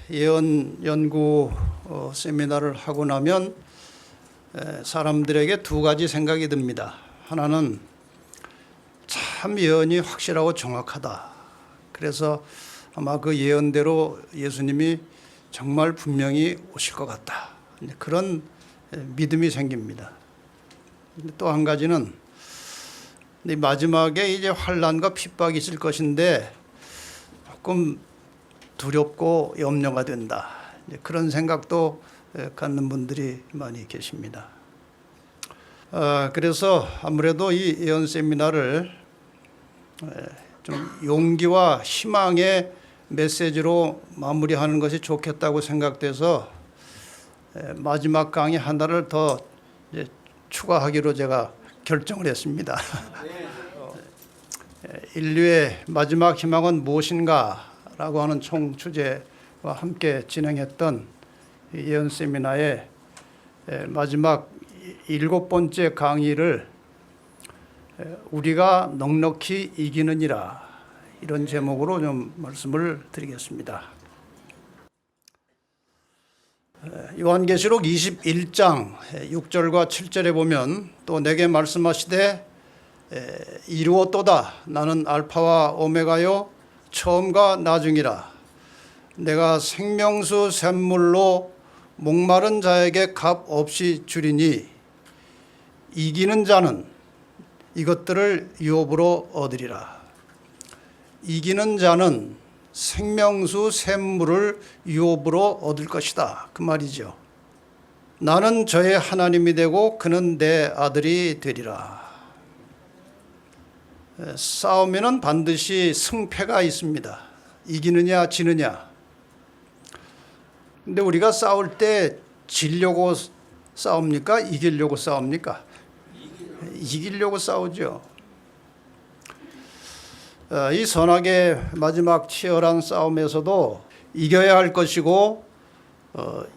예언 연구 세미나를 하고 나면 사람들에게 두 가지 생각이 듭니다. 하나는 참 예언이 확실하고 정확하다. 그래서 아마 그 예언대로 예수님이 정말 분명히 오실 것 같다. 그런 믿음이 생깁니다. 또 한 가지는 마지막에 이제 환난과 핍박이 있을 것인데 조금 두렵고 염려가 된다. 그런 생각도 갖는 분들이 많이 계십니다. 그래서 아무래도 이 예언 세미나를 좀 용기와 희망의 메시지로 마무리하는 것이 좋겠다고 생각돼서 마지막 강의 하나를 더 추가하기로 제가 결정을 했습니다. 인류의 마지막 희망은 무엇인가? 라고 하는 총 주제와 함께 진행했던 예언 세미나의 마지막 7번째 강의를 우리가 넉넉히 이기느니라, 이런 제목으로 좀 말씀을 드리겠습니다. 요한계시록 21장 6절과 7절에 보면 또 내게 말씀하시되 이루었도다. 나는 알파와 오메가요 처음과 나중이라. 내가 생명수 샘물로 목마른 자에게 값 없이 주리니 이기는 자는 이것들을 유업으로 얻으리라. 이기는 자는 생명수 샘물을 유업으로 얻을 것이다. 그 말이죠. 나는 저의 하나님이 되고 그는 내 아들이 되리라. 싸움에는 반드시 승패가 있습니다. 이기느냐 지느냐. 근데 우리가 싸울 때 지려고 싸웁니까? 이기려고 싸웁니까? 이기려고 싸우죠. 이 선악의 마지막 치열한 싸움에서도 이겨야 할 것이고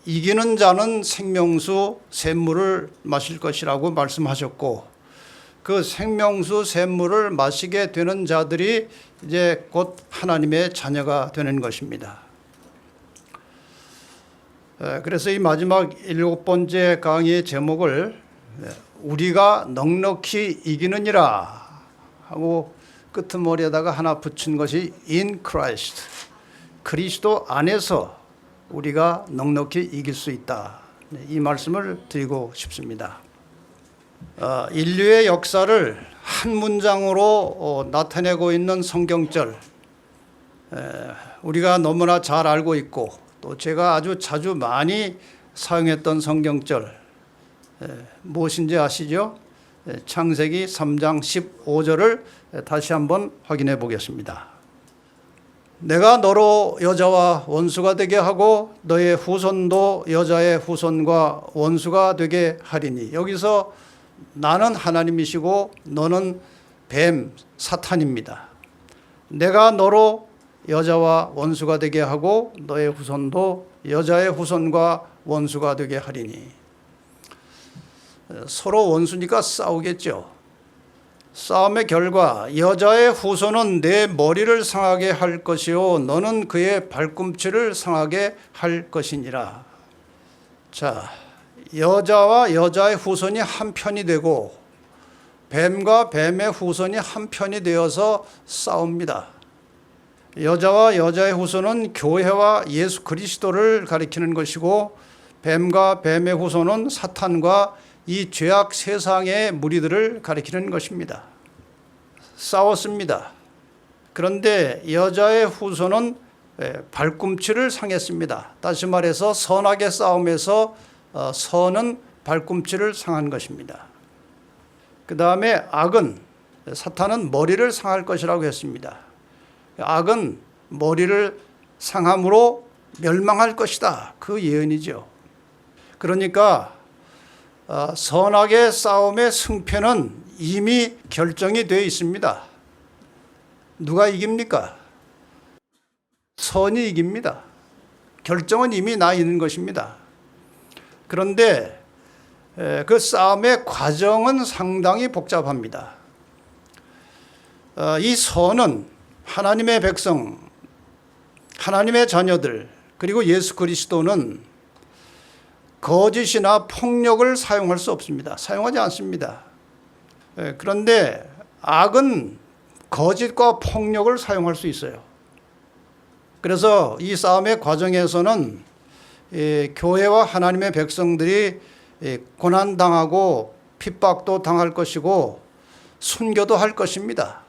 이기는 자는 생명수 샘물을 마실 것이라고 말씀하셨고, 그 생명수 샘물을 마시게 되는 자들이 이제 곧 하나님의 자녀가 되는 것입니다. 그래서 이 마지막 7번째 강의의 제목을 우리가 넉넉히 이기느니라 하고 끄트머리에다가 하나 붙인 것이 In Christ, 그리스도 안에서 우리가 넉넉히 이길 수 있다. 이 말씀을 드리고 싶습니다. 인류의 역사를 한 문장으로 나타내고 있는 성경절, 우리가 너무나 잘 알고 있고 또 제가 아주 자주 많이 사용했던 성경절 무엇인지 아시죠? 창세기 3장 15절을 다시 한번 확인해 보겠습니다. 내가 너로 여자와 원수가 되게 하고 너의 후손도 여자의 후손과 원수가 되게 하리니. 여기서 나는 하나님이시고 너는 뱀 사탄입니다. 내가 너로 여자와 원수가 되게 하고 너의 후손도 여자의 후손과 원수가 되게 하리니. 서로 원수니까 싸우겠죠. 싸움의 결과 여자의 후손은 내 머리를 상하게 할 것이요 너는 그의 발꿈치를 상하게 할 것이니라. 자, 여자와 여자의 후손이 한 편이 되고 뱀과 뱀의 후손이 한 편이 되어서 싸웁니다. 여자와 여자의 후손은 교회와 예수 그리스도를 가리키는 것이고 뱀과 뱀의 후손은 사탄과 이 죄악 세상의 무리들을 가리키는 것입니다. 싸웠습니다. 그런데 여자의 후손은 발꿈치를 상했습니다. 다시 말해서 선악의 싸움에서 선은 발꿈치를 상한 것입니다. 그 다음에 악은, 사탄은 머리를 상할 것이라고 했습니다. 악은 머리를 상함으로 멸망할 것이다. 그 예언이죠. 그러니까 선악의 싸움의 승패는 이미 결정이 되어 있습니다. 누가 이깁니까? 선이 이깁니다. 결정은 이미 나 있는 것입니다. 그런데 그 싸움의 과정은 상당히 복잡합니다. 이 선은 하나님의 백성, 하나님의 자녀들, 그리고 예수 그리스도는 거짓이나 폭력을 사용할 수 없습니다. 사용하지 않습니다. 그런데 악은 거짓과 폭력을 사용할 수 있어요. 그래서 이 싸움의 과정에서는 교회와 하나님의 백성들이 고난당하고 핍박도 당할 것이고 순교도 할 것입니다.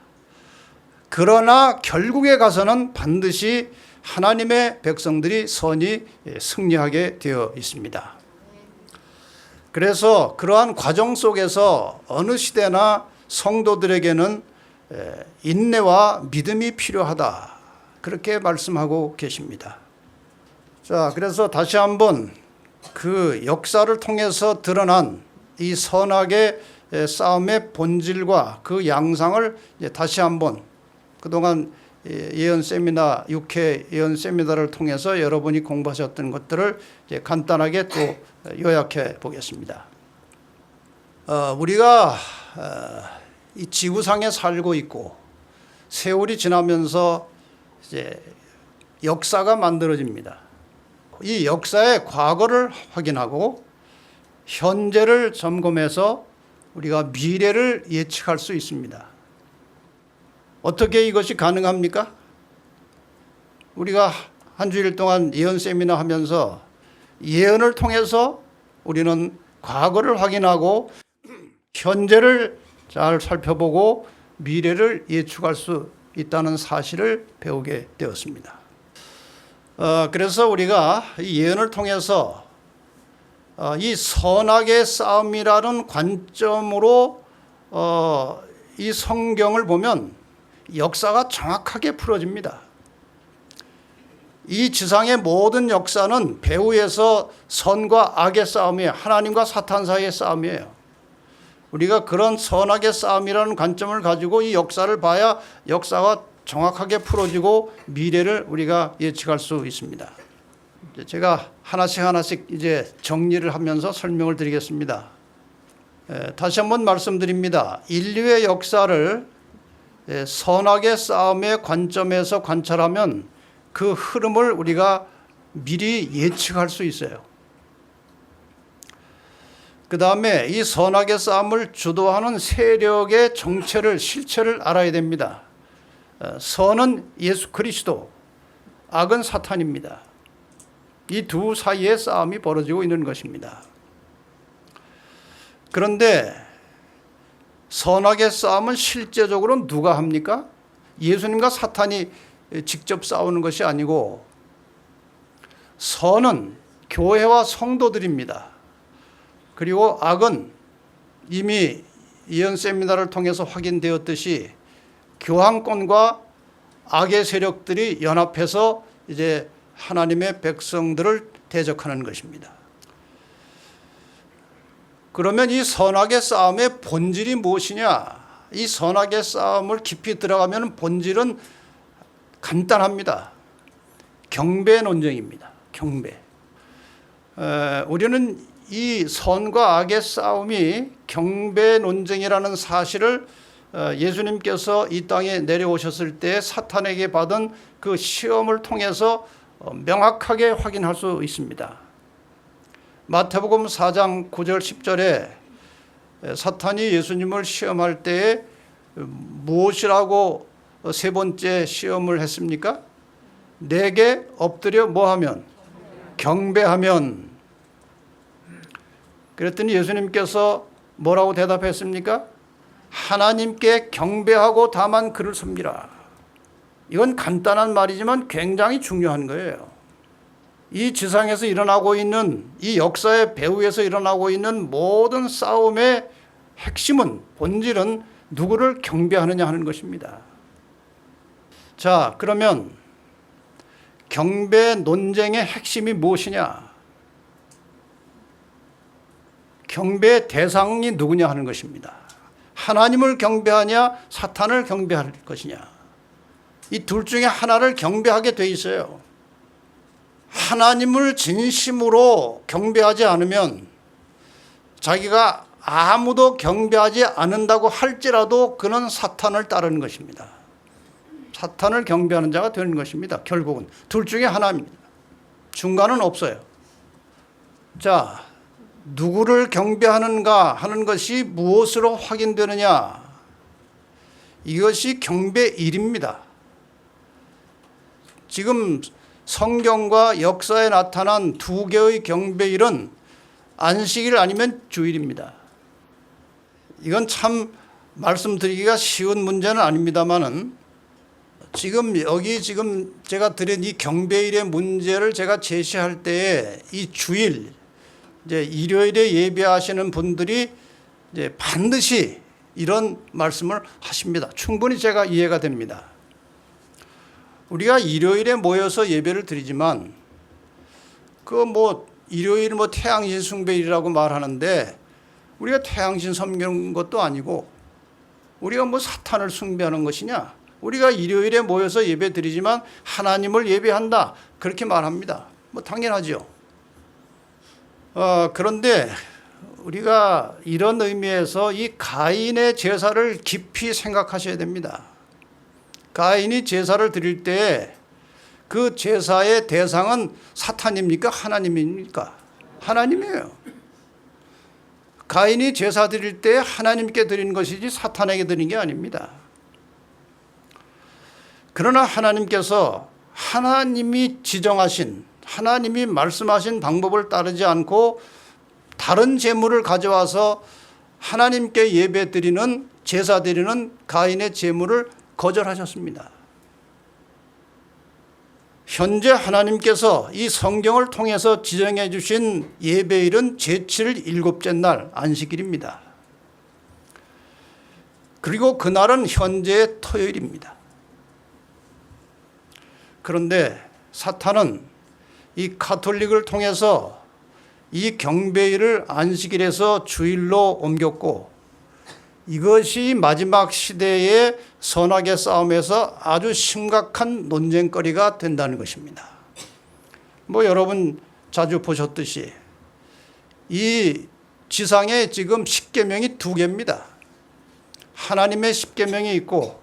그러나 결국에 가서는 반드시 하나님의 백성들이 선이 승리하게 되어 있습니다. 그래서 그러한 과정 속에서 어느 시대나 성도들에게는 인내와 믿음이 필요하다, 그렇게 말씀하고 계십니다. 자, 그래서 다시 한번 그 역사를 통해서 드러난 이 선악의 싸움의 본질과 그 양상을 다시 한번 그동안 예언 세미나, 6회 예언 세미나를 통해서 여러분이 공부하셨던 것들을 간단하게 또 요약해 보겠습니다. 우리가 이 지구상에 살고 있고 세월이 지나면서 이제 역사가 만들어집니다. 이 역사의 과거를 확인하고 현재를 점검해서 우리가 미래를 예측할 수 있습니다. 어떻게 이것이 가능합니까? 우리가 한 주일 동안 예언 세미나 하면서 예언을 통해서 우리는 과거를 확인하고 현재를 잘 살펴보고 미래를 예측할 수 있다는 사실을 배우게 되었습니다. 그래서 우리가 이 예언을 통해서 이 선악의 싸움이라는 관점으로 이 성경을 보면 역사가 정확하게 풀어집니다. 이 지상의 모든 역사는 배후에서 선과 악의 싸움이에요. 하나님과 사탄 사이의 싸움이에요. 우리가 그런 선악의 싸움이라는 관점을 가지고 이 역사를 봐야 역사가 정확하게 풀어지고 미래를 우리가 예측할 수 있습니다. 제가 하나씩 이제 정리를 하면서 설명을 드리겠습니다. 다시 한번 말씀드립니다. 인류의 역사를 선악의 싸움의 관점에서 관찰하면 그 흐름을 우리가 미리 예측할 수 있어요. 그 다음에 이 선악의 싸움을 주도하는 세력의 정체를, 실체를 알아야 됩니다. 선은 예수 그리스도, 악은 사탄입니다. 이 두 사이의 싸움이 벌어지고 있는 것입니다. 그런데 선악의 싸움은 실제적으로 누가 합니까? 예수님과 사탄이 직접 싸우는 것이 아니고 선은 교회와 성도들입니다. 그리고 악은 이미 예언 세미나를 통해서 확인되었듯이 교황권과 악의 세력들이 연합해서 이제 하나님의 백성들을 대적하는 것입니다. 그러면 이 선악의 싸움의 본질이 무엇이냐? 이 선악의 싸움을 깊이 들어가면 본질은 간단합니다. 경배 논쟁입니다. 경배. 우리는 이 선과 악의 싸움이 경배 논쟁이라는 사실을 예수님께서 이 땅에 내려오셨을 때 사탄에게 받은 그 시험을 통해서 명확하게 확인할 수 있습니다. 마태복음 4장 9절 10절에 사탄이 예수님을 시험할 때에 무엇이라고 세 번째 시험을 했습니까? 내게 엎드려 뭐하면? 경배하면. 그랬더니 예수님께서 뭐라고 대답했습니까? 하나님께 경배하고 다만 그를 섬기라. 이건 간단한 말이지만 굉장히 중요한 거예요. 이 지상에서 일어나고 있는, 이 역사의 배후에서 일어나고 있는 모든 싸움의 핵심은, 본질은 누구를 경배하느냐 하는 것입니다. 자, 그러면 경배 논쟁의 핵심이 무엇이냐? 경배의 대상이 누구냐 하는 것입니다. 하나님을 경배하냐, 사탄을 경배할 것이냐. 이 둘 중에 하나를 경배하게 돼 있어요. 하나님을 진심으로 경배하지 않으면 자기가 아무도 경배하지 않는다고 할지라도 그는 사탄을 따르는 것입니다. 사탄을 경배하는 자가 되는 것입니다. 결국은 둘 중에 하나입니다. 중간은 없어요. 자, 누구를 경배하는가 하는 것이 무엇으로 확인되느냐? 이것이 경배일입니다. 지금 성경과 역사에 나타난 두 개의 경배일은 안식일 아니면 주일입니다. 이건 참 말씀드리기가 쉬운 문제는 아닙니다만은 지금 제가 드린 이 경배일의 문제를 제가 제시할 때에 이 주일, 이제 일요일에 예배하시는 분들이 이제 반드시 이런 말씀을 하십니다. 충분히 제가 이해가 됩니다. 우리가 일요일에 모여서 예배를 드리지만 일요일 태양신 숭배일이라고 말하는데 우리가 태양신 섬기는 것도 아니고 우리가 사탄을 숭배하는 것이냐? 우리가 일요일에 모여서 예배 드리지만 하나님을 예배한다 그렇게 말합니다. 당연하죠. 그런데 우리가 이런 의미에서 이 가인의 제사를 깊이 생각하셔야 됩니다. 가인이 제사를 드릴 때 그 제사의 대상은 사탄입니까? 하나님입니까? 하나님이에요. 가인이 제사 드릴 때 하나님께 드리는 것이지 사탄에게 드리는 게 아닙니다. 그러나 하나님께서 하나님이 지정하신, 하나님이 말씀하신 방법을 따르지 않고 다른 제물을 가져와서 하나님께 예배 드리는, 제사 드리는 가인의 제물을 거절하셨습니다. 현재 하나님께서 이 성경을 통해서 지정해 주신 예배일은 제7일 일곱째 날 안식일입니다. 그리고 그날은 현재의 토요일입니다. 그런데 사탄은 이 가톨릭을 통해서 이 경배일을 안식일에서 주일로 옮겼고 이것이 마지막 시대의 선악의 싸움에서 아주 심각한 논쟁거리가 된다는 것입니다. 여러분 자주 보셨듯이 이 지상에 지금 십계명이 두 개입니다. 하나님의 십계명이 있고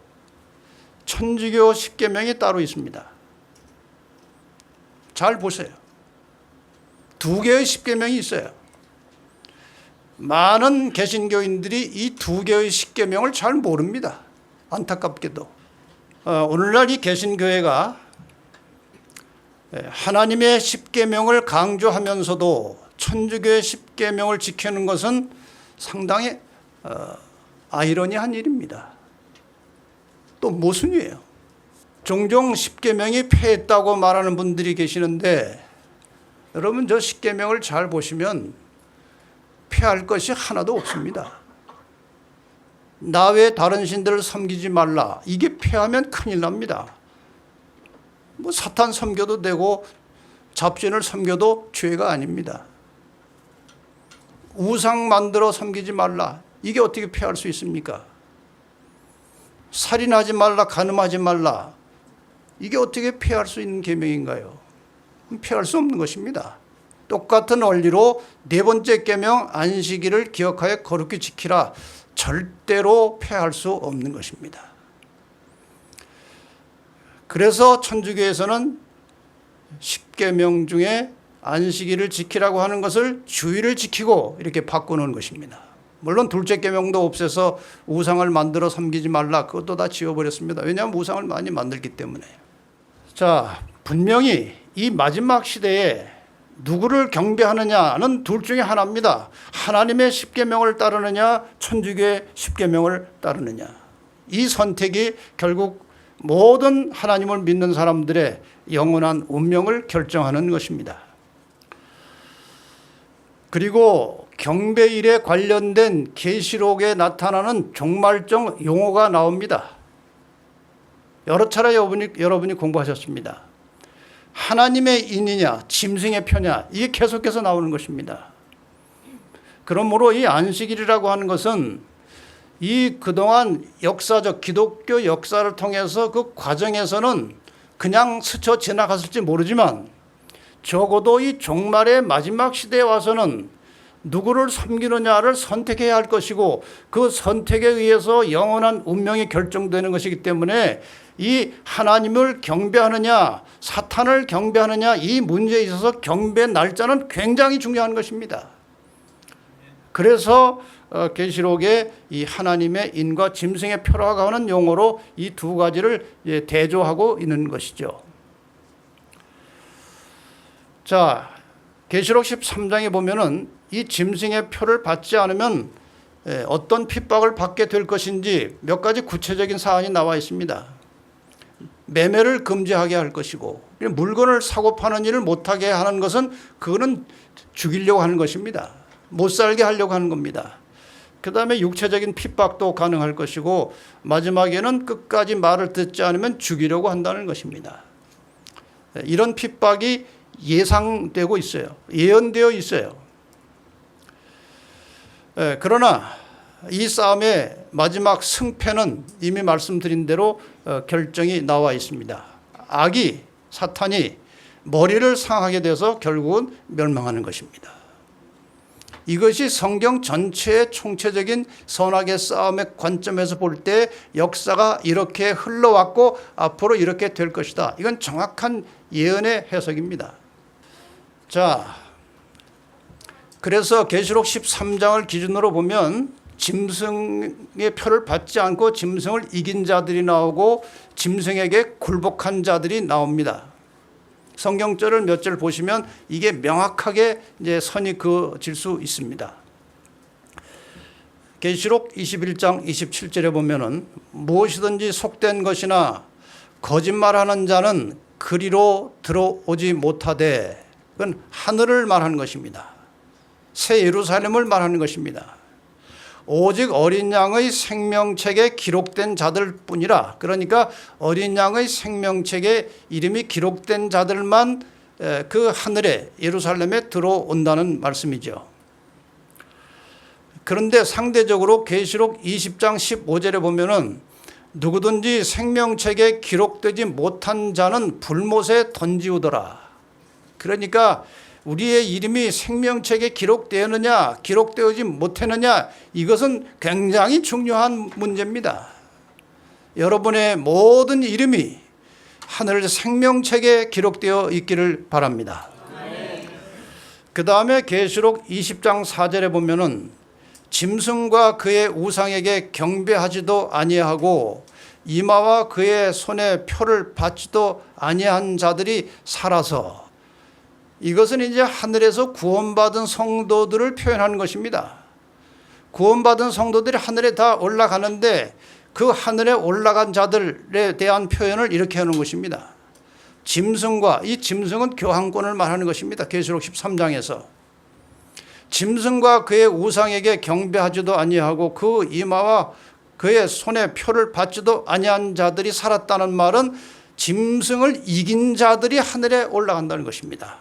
천주교 십계명이 따로 있습니다. 잘 보세요. 두 개의 십계명이 있어요. 많은 개신교인들이 이 두 개의 십계명을 잘 모릅니다. 안타깝게도. 오늘날 이 개신교회가 하나님의 십계명을 강조하면서도 천주교의 십계명을 지키는 것은 상당히 아이러니한 일입니다. 또 모순이에요. 종종 십계명이 폐했다고 말하는 분들이 계시는데 여러분 저 십계명을 잘 보시면 폐할 것이 하나도 없습니다. 나 외에 다른 신들을 섬기지 말라. 이게 폐하면 큰일 납니다. 사탄 섬겨도 되고 잡신을 섬겨도 죄가 아닙니다. 우상 만들어 섬기지 말라. 이게 어떻게 폐할 수 있습니까? 살인하지 말라, 간음하지 말라. 이게 어떻게 폐할 수 있는 계명인가요? 폐할 수 없는 것입니다. 똑같은 원리로 네 번째 계명 안식일을 기억하여 거룩히 지키라. 절대로 폐할 수 없는 것입니다. 그래서 천주교에서는 십계명 중에 안식일을 지키라고 하는 것을 주일을 지키고 이렇게 바꾸는 것입니다. 물론 둘째 계명도 없애서 우상을 만들어 섬기지 말라. 그것도 다 지워버렸습니다. 왜냐하면 우상을 많이 만들기 때문에. 자, 분명히 이 마지막 시대에 누구를 경배하느냐는 둘 중에 하나입니다. 하나님의 십계명을 따르느냐, 천주교의 십계명을 따르느냐. 이 선택이 결국 모든 하나님을 믿는 사람들의 영원한 운명을 결정하는 것입니다. 그리고 경배일에 관련된 계시록에 나타나는 종말적 용어가 나옵니다. 여러 차례 여러분이 공부하셨습니다. 하나님의 인이냐 짐승의 표냐 이게 계속해서 나오는 것입니다. 그러므로 이 안식일이라고 하는 것은 이 그동안 역사적 기독교 역사를 통해서 그 과정에서는 그냥 스쳐 지나갔을지 모르지만 적어도 이 종말의 마지막 시대에 와서는 누구를 섬기느냐를 선택해야 할 것이고 그 선택에 의해서 영원한 운명이 결정되는 것이기 때문에 이 하나님을 경배하느냐 사탄을 경배하느냐 이 문제에 있어서 경배 날짜는 굉장히 중요한 것입니다. 그래서 계시록에 이 하나님의 인과 짐승의 표라고 하는 용어로 이 두 가지를 대조하고 있는 것이죠. 자, 계시록 13장에 보면은 이 짐승의 표를 받지 않으면 어떤 핍박을 받게 될 것인지 몇 가지 구체적인 사안이 나와 있습니다. 매매를 금지하게 할 것이고 물건을 사고 파는 일을 못하게 하는 것은 그거는 죽이려고 하는 것입니다. 못 살게 하려고 하는 겁니다. 그 다음에 육체적인 핍박도 가능할 것이고 마지막에는 끝까지 말을 듣지 않으면 죽이려고 한다는 것입니다. 이런 핍박이 예상되고 있어요. 예언되어 있어요. 그러나 이 싸움의 마지막 승패는 이미 말씀드린 대로 결정이 나와 있습니다. 악이 사탄이 머리를 상하게 돼서 결국은 멸망하는 것입니다. 이것이 성경 전체의 총체적인 선악의 싸움의 관점에서 볼 때 역사가 이렇게 흘러왔고 앞으로 이렇게 될 것이다. 이건 정확한 예언의 해석입니다. 자, 그래서 계시록 13장을 기준으로 보면 짐승의 표를 받지 않고 짐승을 이긴 자들이 나오고 짐승에게 굴복한 자들이 나옵니다. 성경절을 몇 절 보시면 이게 명확하게 이제 선이 그어질 수 있습니다. 계시록 21장 27절에 보면은 무엇이든지 속된 것이나 거짓말하는 자는 그리로 들어오지 못하되, 그건 하늘을 말하는 것입니다. 새 예루살렘을 말하는 것입니다. 오직 어린 양의 생명책에 기록된 자들 뿐이라. 그러니까 어린 양의 생명책에 이름이 기록된 자들만 그 하늘에 예루살렘에 들어온다는 말씀이죠. 그런데 상대적으로 계시록 20장 15절에 보면은 누구든지 생명책에 기록되지 못한 자는 불못에 던지우더라. 그러니까 우리의 이름이 생명책에 기록되었느냐 기록되지 못했느냐 이것은 굉장히 중요한 문제입니다. 여러분의 모든 이름이 하늘 생명책에 기록되어 있기를 바랍니다. 그 다음에 계시록 20장 4절에 보면은 짐승과 그의 우상에게 경배하지도 아니하고 이마와 그의 손에 표를 받지도 아니한 자들이 살아서, 이것은 이제 하늘에서 구원받은 성도들을 표현하는 것입니다. 구원받은 성도들이 하늘에 다 올라가는데 그 하늘에 올라간 자들에 대한 표현을 이렇게 하는 것입니다. 짐승과, 이 짐승은 교황권을 말하는 것입니다. 계시록 13장에서 짐승과 그의 우상에게 경배하지도 아니하고 그 이마와 그의 손에 표를 받지도 아니한 자들이 살았다는 말은 짐승을 이긴 자들이 하늘에 올라간다는 것입니다.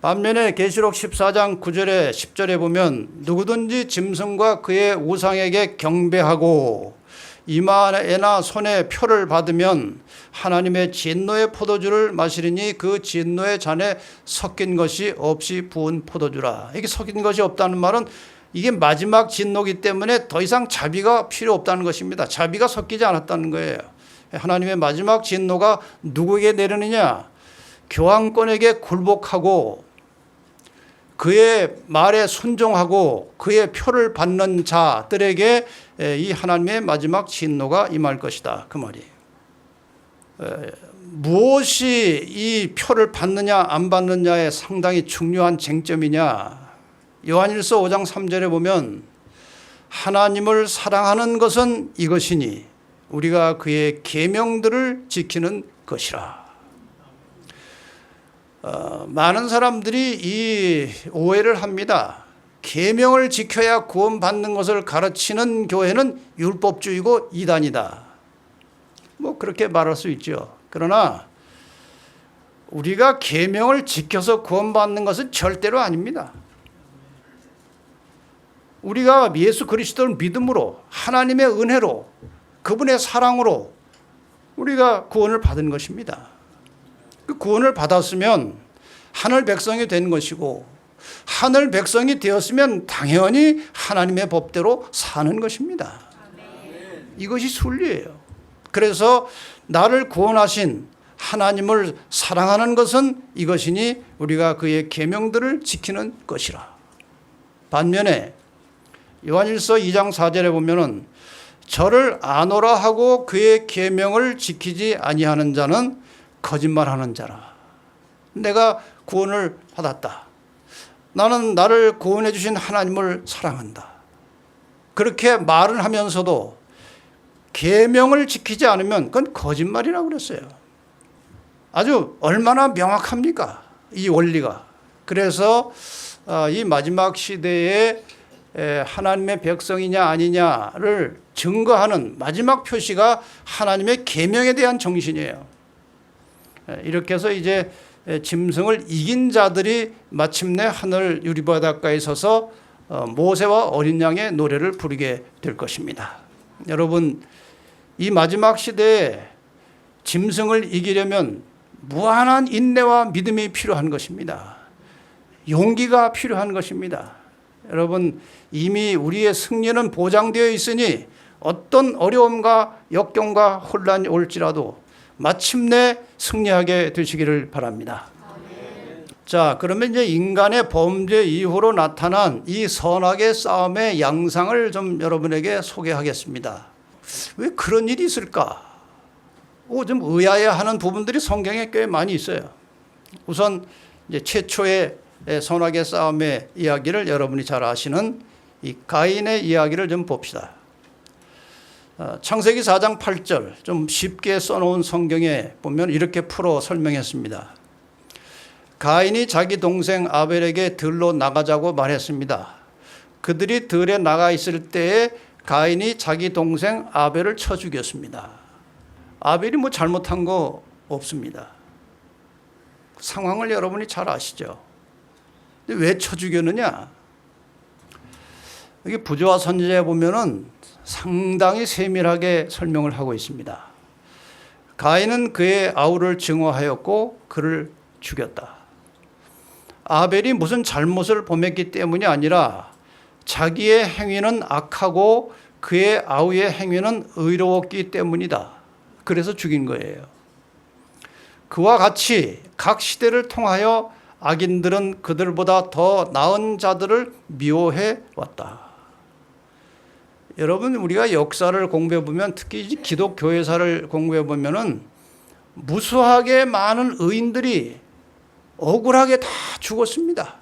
반면에 계시록 14장 9절에 10절에 보면 누구든지 짐승과 그의 우상에게 경배하고 이마에나 손에 표를 받으면 하나님의 진노의 포도주를 마시리니 그 진노의 잔에 섞인 것이 없이 부은 포도주라. 이게 섞인 것이 없다는 말은 이게 마지막 진노이기 때문에 더 이상 자비가 필요 없다는 것입니다. 자비가 섞이지 않았다는 거예요. 하나님의 마지막 진노가 누구에게 내리느냐? 교황권에게 굴복하고 그의 말에 순종하고 그의 표를 받는 자들에게 이 하나님의 마지막 진노가 임할 것이다. 그 말이에요. 무엇이 이 표를 받느냐 안 받느냐에 상당히 중요한 쟁점이냐. 요한일서 5장 3절에 보면 하나님을 사랑하는 것은 이것이니 우리가 그의 계명들을 지키는 것이라. 많은 사람들이 이 오해를 합니다. 계명을 지켜야 구원받는 것을 가르치는 교회는 율법주의고 이단이다. 뭐 그렇게 말할 수 있죠. 그러나 우리가 계명을 지켜서 구원받는 것은 절대로 아닙니다. 우리가 예수 그리스도를 믿음으로 하나님의 은혜로 그분의 사랑으로 우리가 구원을 받은 것입니다. 그 구원을 받았으면 하늘 백성이 된 것이고 하늘 백성이 되었으면 당연히 하나님의 법대로 사는 것입니다. 이것이 순리예요. 그래서 나를 구원하신 하나님을 사랑하는 것은 이것이니 우리가 그의 계명들을 지키는 것이라. 반면에 요한일서 2장 4절에 보면은 저를 아노라 하고 그의 계명을 지키지 아니하는 자는 거짓말하는 자라. 내가 구원을 받았다. 나는 나를 구원해 주신 하나님을 사랑한다. 그렇게 말을 하면서도 계명을 지키지 않으면 그건 거짓말이라고 그랬어요. 아주 얼마나 명확합니까? 이 원리가. 그래서 이 마지막 시대에 하나님의 백성이냐 아니냐를 증거하는 마지막 표시가 하나님의 계명에 대한 정신이에요. 이렇게 해서 이제 짐승을 이긴 자들이 마침내 하늘 유리바닷가에 서서 모세와 어린 양의 노래를 부르게 될 것입니다. 여러분, 이 마지막 시대에 짐승을 이기려면 무한한 인내와 믿음이 필요한 것입니다. 용기가 필요한 것입니다. 여러분, 이미 우리의 승리는 보장되어 있으니 어떤 어려움과 역경과 혼란이 올지라도 마침내 승리하게 되시기를 바랍니다. 자, 그러면 이제 인간의 범죄 이후로 나타난 이 선악의 싸움의 양상을 좀 여러분에게 소개하겠습니다. 왜 그런 일이 있을까? 좀 의아해하는 부분들이 성경에 꽤 많이 있어요. 우선 이제 최초의 선악의 싸움의 이야기를 여러분이 잘 아시는 이 가인의 이야기를 좀 봅시다. 창세기 4장 8절 좀 쉽게 써놓은 성경에 보면 이렇게 풀어 설명했습니다. 가인이 자기 동생 아벨에게 들로 나가자고 말했습니다. 그들이 들에 나가 있을 때에 가인이 자기 동생 아벨을 쳐 죽였습니다. 아벨이 뭐 잘못한 거 없습니다. 상황을 여러분이 잘 아시죠? 근데 왜 쳐 죽였느냐? 여기 부조와 선지자에 보면은 상당히 세밀하게 설명을 하고 있습니다. 가인은 그의 아우를 증오하였고 그를 죽였다. 아벨이 무슨 잘못을 범했기 때문이 아니라 자기의 행위는 악하고 그의 아우의 행위는 의로웠기 때문이다. 그래서 죽인 거예요. 그와 같이 각 시대를 통하여 악인들은 그들보다 더 나은 자들을 미워해 왔다. 여러분, 우리가 역사를 공부해 보면 특히 기독교회사를 공부해 보면은 무수하게 많은 의인들이 억울하게 다 죽었습니다.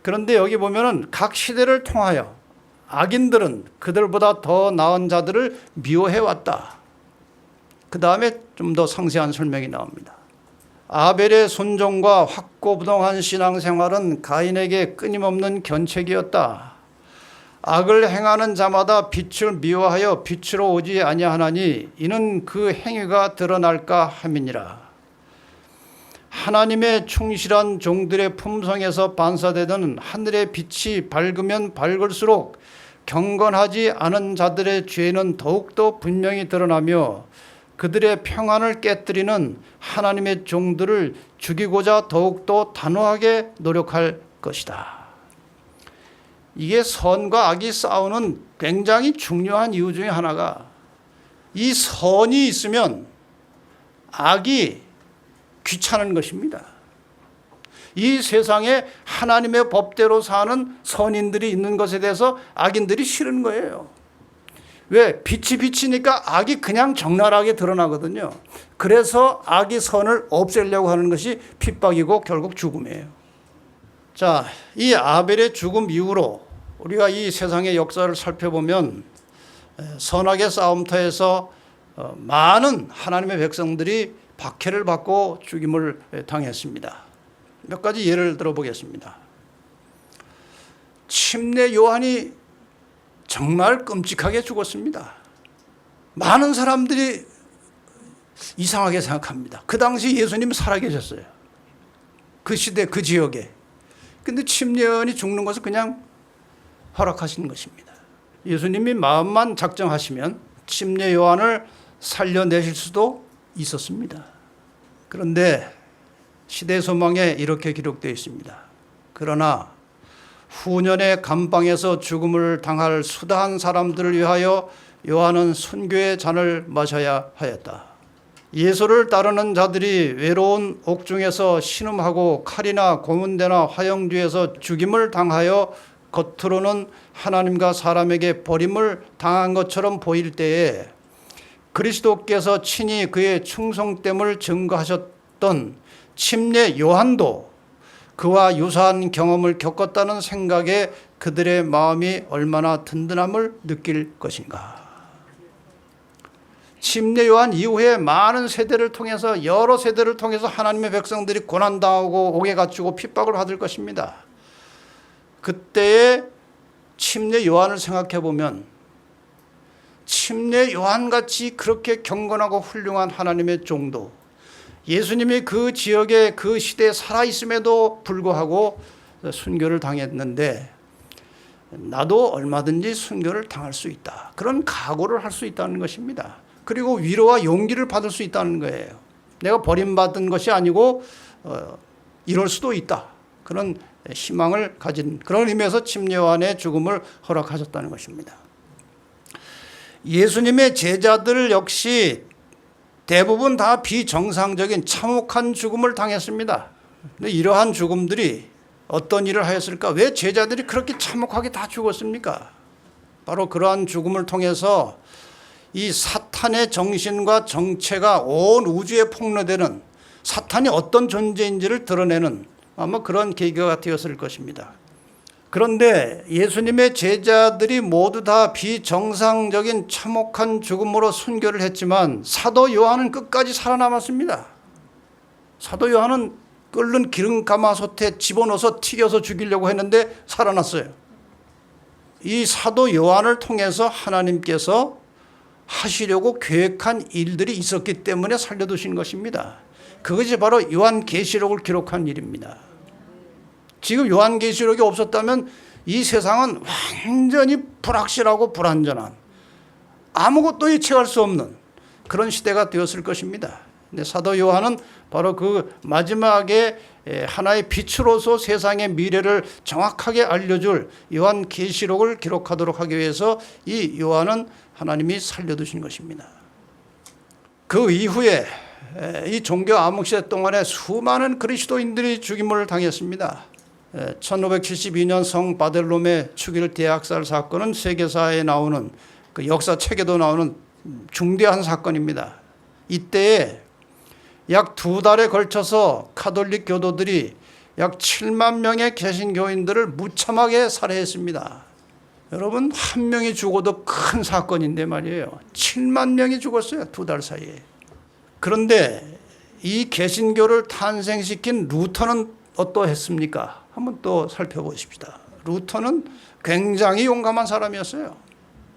그런데 여기 보면은 각 시대를 통하여 악인들은 그들보다 더 나은 자들을 미워해 왔다. 그 다음에 좀 더 상세한 설명이 나옵니다. 아벨의 순종과 확고부동한 신앙생활은 가인에게 끊임없는 견책이었다. 악을 행하는 자마다 빛을 미워하여 빛으로 오지 아니하나니 이는 그 행위가 드러날까 함이니라. 하나님의 충실한 종들의 품성에서 반사되는 하늘의 빛이 밝으면 밝을수록 경건하지 않은 자들의 죄는 더욱더 분명히 드러나며 그들의 평안을 깨뜨리는 하나님의 종들을 죽이고자 더욱더 단호하게 노력할 것이다. 이게 선과 악이 싸우는 굉장히 중요한 이유 중에 하나가 이 선이 있으면 악이 귀찮은 것입니다. 이 세상에 하나님의 법대로 사는 선인들이 있는 것에 대해서 악인들이 싫은 거예요. 왜? 빛이 비치니까 악이 그냥 적나라하게 드러나거든요. 그래서 악이 선을 없애려고 하는 것이 핍박이고 결국 죽음이에요. 자, 이 아벨의 죽음 이후로 우리가 이 세상의 역사를 살펴보면 선악의 싸움터에서 많은 하나님의 백성들이 박해를 받고 죽임을 당했습니다. 몇 가지 예를 들어보겠습니다. 침례 요한이 정말 끔찍하게 죽었습니다. 많은 사람들이 이상하게 생각합니다. 그 당시 예수님 살아계셨어요. 그 시대 그 지역에. 근데 침례 요한이 죽는 것을 그냥 허락하신 것입니다. 예수님이 마음만 작정하시면 침례 요한을 살려내실 수도 있었습니다. 그런데 시대 소망에 이렇게 기록되어 있습니다. 그러나 후년의 감방에서 죽음을 당할 수다한 사람들을 위하여 요한은 순교의 잔을 마셔야 하였다. 예수를 따르는 자들이 외로운 옥중에서 신음하고 칼이나 고문대나 화형뒤에서 죽임을 당하여 겉으로는 하나님과 사람에게 버림을 당한 것처럼 보일 때에 그리스도께서 친히 그의 충성됨을 증거하셨던 침례 요한도 그와 유사한 경험을 겪었다는 생각에 그들의 마음이 얼마나 든든함을 느낄 것인가. 침례 요한 이후에 많은 세대를 통해서 여러 세대를 통해서 하나님의 백성들이 고난당하고 옥에 갇히고 핍박을 받을 것입니다. 그때의 침례 요한을 생각해 보면 침례 요한같이 그렇게 경건하고 훌륭한 하나님의 종도, 예수님이 그 지역에 그 시대에 살아있음에도 불구하고 순교를 당했는데 나도 얼마든지 순교를 당할 수 있다. 그런 각오를 할 수 있다는 것입니다. 그리고 위로와 용기를 받을 수 있다는 거예요. 내가 버림받은 것이 아니고 이럴 수도 있다. 그런 희망을 가진 그런 의미에서 침례 요한의 죽음을 허락하셨다는 것입니다. 예수님의 제자들 역시 대부분 다 비정상적인 참혹한 죽음을 당했습니다. 근데 이러한 죽음들이 어떤 일을 하였을까? 왜 제자들이 그렇게 참혹하게 다 죽었습니까? 바로 그러한 죽음을 통해서 이 사탄의 정신과 정체가 온 우주에 폭로되는 사탄이 어떤 존재인지를 드러내는 아마 그런 계기가 되었을 것입니다. 그런데 예수님의 제자들이 모두 다 비정상적인 참혹한 죽음으로 순교를 했지만 사도 요한은 끝까지 살아남았습니다. 사도 요한은 끓는 기름 가마솥에 집어넣어서 튀겨서 죽이려고 했는데 살아났어요. 이 사도 요한을 통해서 하나님께서 하시려고 계획한 일들이 있었기 때문에 살려두신 것입니다. 그것이 바로 요한계시록을 기록한 일입니다. 지금 요한계시록이 없었다면 이 세상은 완전히 불확실하고 불안전한 아무것도 예측할 수 없는 그런 시대가 되었을 것입니다. 근데 사도 요한은 바로 그 마지막에 하나의 빛으로서 세상의 미래를 정확하게 알려줄 요한계시록을 기록하도록 하기 위해서 이 요한은 하나님이 살려두신 것입니다. 그 이후에 이 종교 암흑시대 동안에 수많은 그리스도인들이 죽임을 당했습니다. 1572년 성 바델롬의 축일 대학살 사건은 세계사에 나오는 그 역사책에도 나오는 중대한 사건입니다. 이때에 약 2달에 걸쳐서 가톨릭 교도들이 약 7만 명의 개신교인들을 무참하게 살해했습니다. 여러분, 한 명이 죽어도 큰 사건인데 말이에요. 7만 명이 죽었어요. 2달 사이에. 그런데 이 개신교를 탄생시킨 루터는 어떠했습니까? 한번 또 살펴보십시다. 루터는 굉장히 용감한 사람이었어요.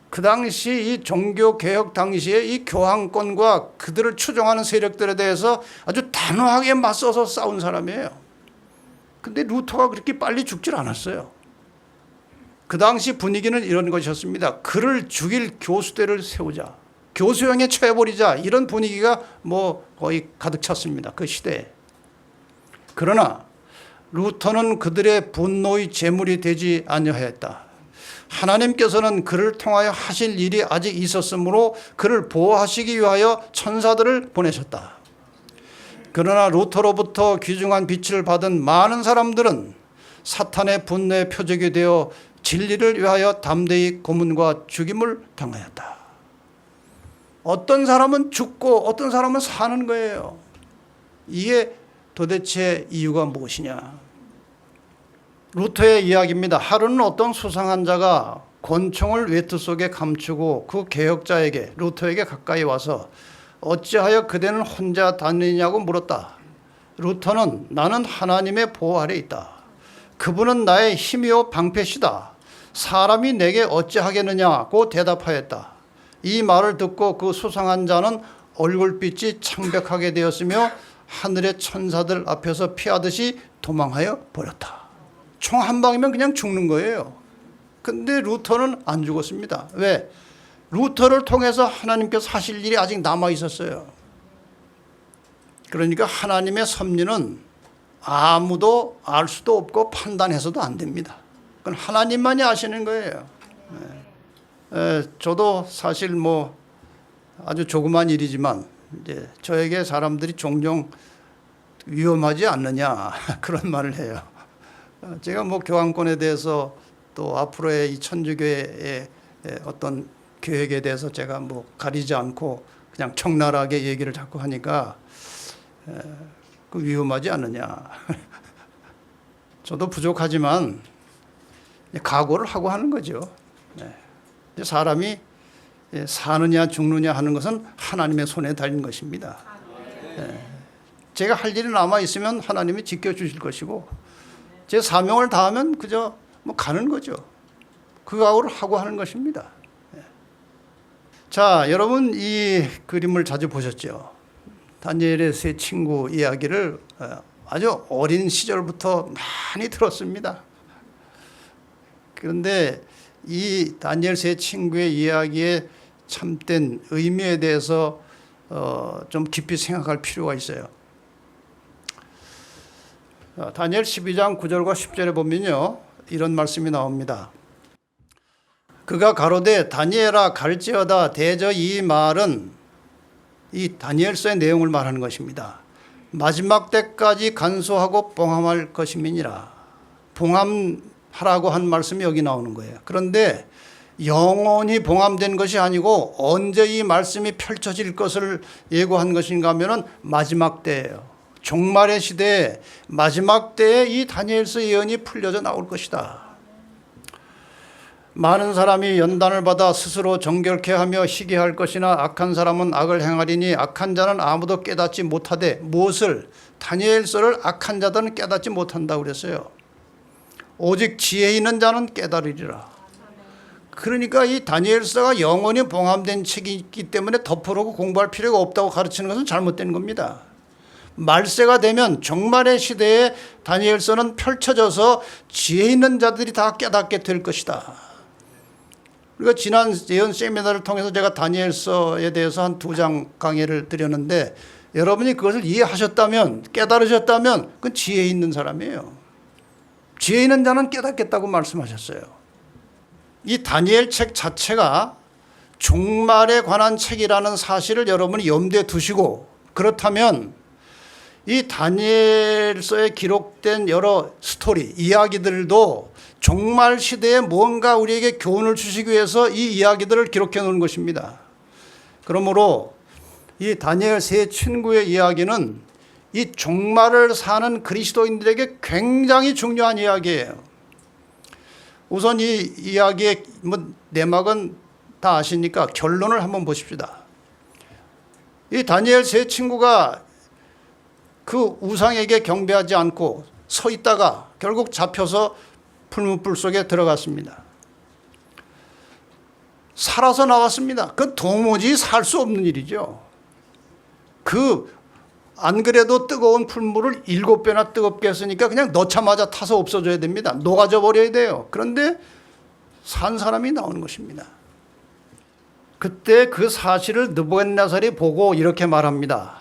그 당시 이 종교개혁 당시에 이 교황권과 그들을 추종하는 세력들에 대해서 아주 단호하게 맞서서 싸운 사람이에요. 근데 루터가 그렇게 빨리 죽질 않았어요. 그 당시 분위기는 이런 것이었습니다. 그를 죽일 교수대를 세우자, 교수형에 처해버리자, 이런 분위기가 거의 가득 찼습니다. 그 시대에. 그러나 루터는 그들의 분노의 제물이 되지 아니하였다. 하나님께서는 그를 통하여 하실 일이 아직 있었으므로 그를 보호하시기 위하여 천사들을 보내셨다. 그러나 루터로부터 귀중한 빛을 받은 많은 사람들은 사탄의 분노의 표적이 되어 진리를 위하여 담대히 고문과 죽임을 당하였다. 어떤 사람은 죽고 어떤 사람은 사는 거예요. 이게 도대체 이유가 무엇이냐? 루터의 이야기입니다. 하루는 어떤 수상한 자가 권총을 외투 속에 감추고 그 개혁자에게, 루터에게 가까이 와서 어찌하여 그대는 혼자 다니냐고 물었다. 루터는 나는 하나님의 보호 아래 있다. 그분은 나의 힘이요 방패시다. 사람이 내게 어찌하겠느냐고 대답하였다. 이 말을 듣고 그 수상한 자는 얼굴빛이 창백하게 되었으며 하늘의 천사들 앞에서 피하듯이 도망하여 버렸다. 총 한 방이면 그냥 죽는 거예요. 근데 루터는 안 죽었습니다. 왜? 루터를 통해서 하나님께서 하실 일이 아직 남아 있었어요. 그러니까 하나님의 섭리는 아무도 알 수도 없고 판단해서도 안 됩니다. 그건 하나님만이 아시는 거예요. 저도 사실 뭐 아주 조그만 일이지만 이제 저에게 사람들이 종종 위험하지 않느냐 그런 말을 해요. 제가 뭐 교황권에 대해서 또 앞으로의 이 천주교의 어떤 계획에 대해서 제가 뭐 가리지 않고 그냥 적나라하게 얘기를 자꾸 하니까 그 위험하지 않느냐. 저도 부족하지만 각오를 하고 하는 거죠. 사람이 사느냐 죽느냐 하는 것은 하나님의 손에 달린 것입니다. 제가 할 일이 남아 있으면 하나님이 지켜주실 것이고 제 사명을 다하면 그저 뭐 가는 거죠. 그 각오를 하고 하는 것입니다. 자, 여러분 이 그림을 자주 보셨죠? 다니엘의 세 친구 이야기를 아주 어린 시절부터 많이 들었습니다. 그런데 이 다니엘 세 친구의 이야기의 참된 의미에 대해서 좀 깊이 생각할 필요가 있어요. 다니엘 12장 9절과 10절에 보면요, 이런 말씀이 나옵니다. 그가 가로되 다니엘아 갈지어다 대저 이 말은 이 다니엘서의 내용을 말하는 것입니다. 마지막 때까지 간소하고 봉함할 것임이니라. 봉함하라고 한 말씀이 여기 나오는 거예요. 그런데 영원히 봉함된 것이 아니고 언제 이 말씀이 펼쳐질 것을 예고한 것인가 하면은 마지막 때예요. 종말의 시대에 마지막 때에 이 다니엘서 예언이 풀려져 나올 것이다. 많은 사람이 연단을 받아 스스로 정결케 하며 시기할 것이나 악한 사람은 악을 행하리니 악한 자는 아무도 깨닫지 못하되 무엇을? 다니엘서를 악한 자들은 깨닫지 못한다고 그랬어요. 오직 지혜 있는 자는 깨달으리라. 그러니까 이 다니엘서가 영원히 봉함된 책이 있기 때문에 덮어놓고 공부할 필요가 없다고 가르치는 것은 잘못된 겁니다. 말세가 되면 종말의 시대에 다니엘서는 펼쳐져서 지혜 있는 자들이 다 깨닫게 될 것이다. 우리가 지난 예언 세미나를 통해서 제가 다니엘서에 대해서 한 2장 강의를 드렸는데 여러분이 그것을 이해하셨다면, 깨달으셨다면 그건 지혜 있는 사람이에요. 지혜 있는 자는 깨닫겠다고 말씀하셨어요. 이 다니엘 책 자체가 종말에 관한 책이라는 사실을 여러분이 염두에 두시고, 그렇다면 이 다니엘서에 기록된 여러 스토리, 이야기들도 종말 시대에 뭔가 우리에게 교훈을 주시기 위해서 이 이야기들을 기록해 놓은 것입니다. 그러므로 이 다니엘 세 친구의 이야기는 이 종말을 사는 그리스도인들에게 굉장히 중요한 이야기예요. 우선 이 이야기의 내막은 다 아시니까 결론을 한번 보십시다. 이 다니엘 세 친구가 그 우상에게 경배하지 않고 서 있다가 결국 잡혀서 풀무불 속에 들어갔습니다. 살아서 나왔습니다. 그건 도무지 살 수 없는 일이죠. 안 그래도 뜨거운 풀물을 7배나 뜨겁게 했으니까 그냥 넣자마자 타서 없어져야 됩니다. 녹아져 버려야 돼요. 그런데 산 사람이 나오는 것입니다. 그때 그 사실을 느부갓네살이 보고 이렇게 말합니다.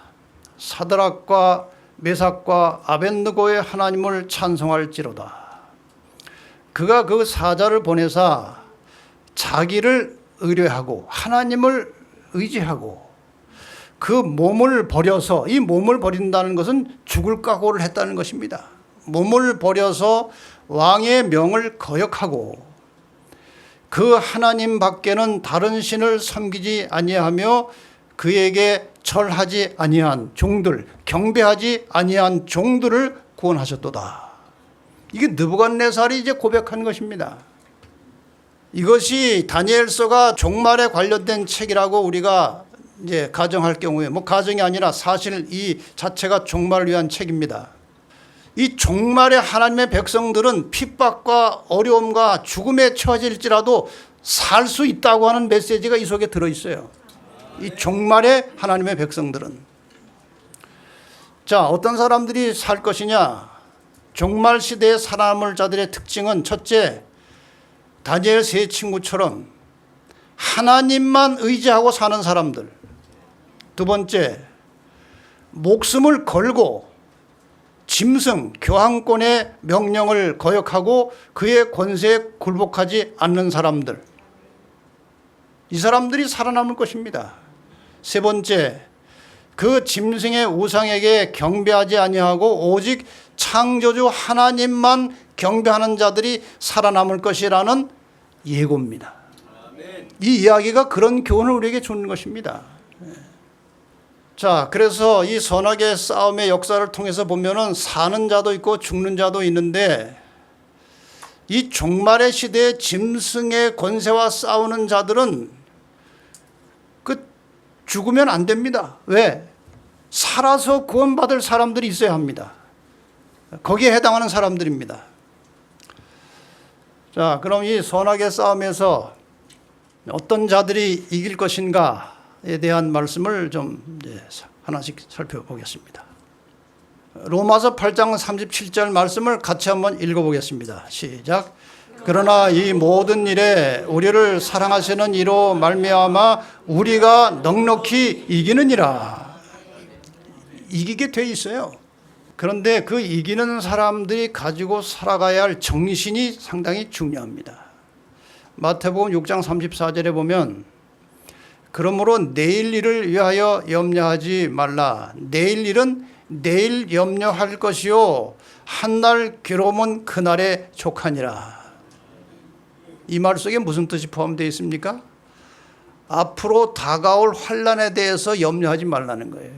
사드락과 메삭과 아벳느고의 하나님을 찬송할지로다. 그가 그 사자를 보내사 자기를 의뢰하고 하나님을 의지하고 그 몸을 버려서, 이 몸을 버린다는 것은 죽을 각오를 했다는 것입니다. 몸을 버려서 왕의 명을 거역하고 그 하나님 밖에는 다른 신을 섬기지 아니하며 그에게 절하지 아니한 종들, 경배하지 아니한 종들을 구원하셨도다. 이게 느부갓네살이 이제 고백한 것입니다. 이것이 다니엘서가 종말에 관련된 책이라고 우리가 이제 가정할 경우에, 가정이 아니라 사실 이 자체가 종말을 위한 책입니다. 이 종말에 하나님의 백성들은 핍박과 어려움과 죽음에 처해질지라도 살 수 있다고 하는 메시지가 이 속에 들어있어요. 이 종말에 하나님의 백성들은. 자, 어떤 사람들이 살 것이냐? 종말 시대에 살아남을 자들의 특징은 첫째, 다니엘 세 친구처럼 하나님만 의지하고 사는 사람들. 두 번째, 목숨을 걸고 짐승, 교황권의 명령을 거역하고 그의 권세에 굴복하지 않는 사람들, 이 사람들이 살아남을 것입니다. 세 번째, 그 짐승의 우상에게 경배하지 아니하고 오직 창조주 하나님만 경배하는 자들이 살아남을 것이라는 예고입니다. 이 이야기가 그런 교훈을 우리에게 주는 것입니다. 자, 그래서 이 선악의 싸움의 역사를 통해서 보면은 사는 자도 있고 죽는 자도 있는데, 이 종말의 시대에 짐승의 권세와 싸우는 자들은 죽으면 안 됩니다. 왜? 살아서 구원받을 사람들이 있어야 합니다. 거기에 해당하는 사람들입니다. 자, 그럼 이 선악의 싸움에서 어떤 자들이 이길 것인가에 대한 말씀을 좀 하나씩 살펴보겠습니다. 로마서 8장 37절 말씀을 같이 한번 읽어보겠습니다. 시작. 그러나 이 모든 일에 우리를 사랑하시는 이로 말미암아 우리가 넉넉히 이기느니라. 이기게 돼 있어요. 그런데 그 이기는 사람들이 가지고 살아가야 할 정신이 상당히 중요합니다. 마태복음 6장 34절에 보면 그러므로 내일 일을 위하여 염려하지 말라. 내일 일은 내일 염려할 것이요 한날 괴로움은 그날에 족하니라. 이 말 속에 무슨 뜻이 포함되어 있습니까? 앞으로 다가올 환난에 대해서 염려하지 말라는 거예요.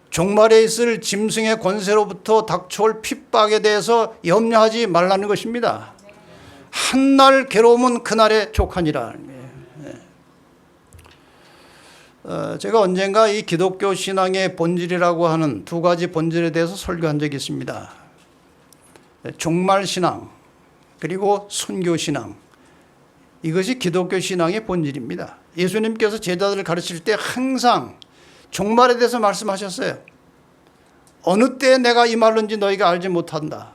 종말에 있을 짐승의 권세로부터 닥쳐올 핍박에 대해서 염려하지 말라는 것입니다. 한날 괴로움은 그날에 족하니라는 거예요. 제가 언젠가 이 기독교 신앙의 본질이라고 하는 두 가지 본질에 대해서 설교한 적이 있습니다. 종말 신앙 그리고 순교 신앙, 이것이 기독교 신앙의 본질입니다. 예수님께서 제자들을 가르칠 때 항상 종말에 대해서 말씀하셨어요. 어느 때에 내가 임할는지 너희가 알지 못한다.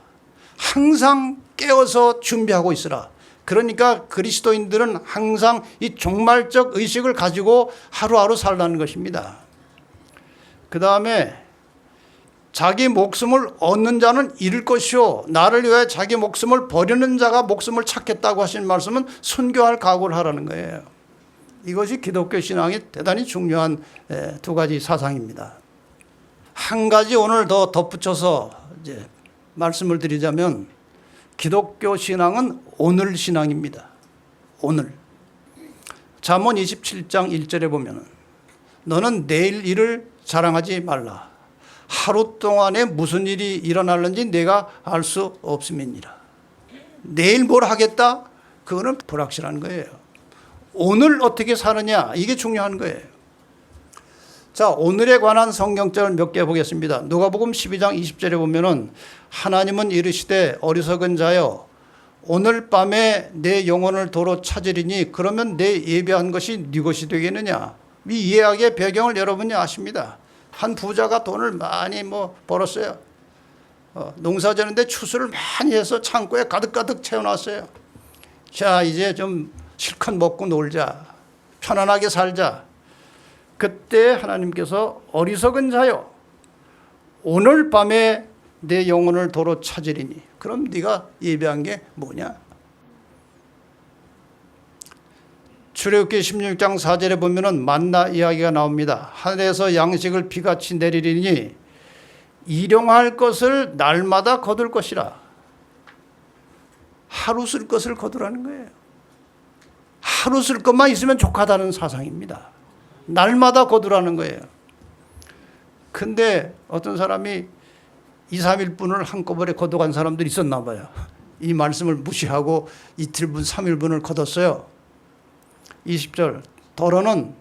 항상 깨어서 준비하고 있으라. 그러니까 그리스도인들은 항상 이 종말적 의식을 가지고 하루하루 살라는 것입니다. 그 다음에 자기 목숨을 얻는 자는 잃을 것이요 나를 위해 자기 목숨을 버리는 자가 목숨을 찾겠다고 하신 말씀은 순교할 각오를 하라는 거예요. 이것이 기독교 신앙의 대단히 중요한 두 가지 사상입니다. 한 가지 오늘 더 덧붙여서 이제 말씀을 드리자면 기독교 신앙은 오늘 신앙입니다. 오늘. 잠언 27장 1절에 보면 너는 내일 일을 자랑하지 말라. 하루 동안에 무슨 일이 일어날는지 내가 알 수 없음이니라. 내일 뭘 하겠다? 그거는 불확실한 거예요. 오늘 어떻게 사느냐? 이게 중요한 거예요. 자, 오늘에 관한 성경절 몇 개 보겠습니다. 누가복음 12장 20절에 보면은 하나님은 이르시되 어리석은 자여 오늘 밤에 내 영혼을 도로 찾으리니 그러면 내 예배한 것이 네 것이 되겠느냐. 이 이야기의 배경을 여러분이 아십니다. 한 부자가 돈을 많이 벌었어요. 농사 지는데 추수를 많이 해서 창고에 가득가득 채워놨어요. 자, 이제 좀 실컷 먹고 놀자. 편안하게 살자. 그때 하나님께서 어리석은 자요. 오늘 밤에 내 영혼을 도로 찾으리니. 그럼 네가 예배한 게 뭐냐? 출애굽기 16장 4절에 보면은 만나 이야기가 나옵니다. 하늘에서 양식을 비같이 내리리니 일용할 것을 날마다 거둘 것이라. 하루 쓸 것을 거두라는 거예요. 하루 쓸 것만 있으면 족하다는 사상입니다. 날마다 거두라는 거예요. 근데 어떤 사람이 2, 3일분을 한꺼번에 거둬간 사람들이 있었나 봐요. 이 말씀을 무시하고 이틀분, 3일분을 거뒀어요. 20절 더러는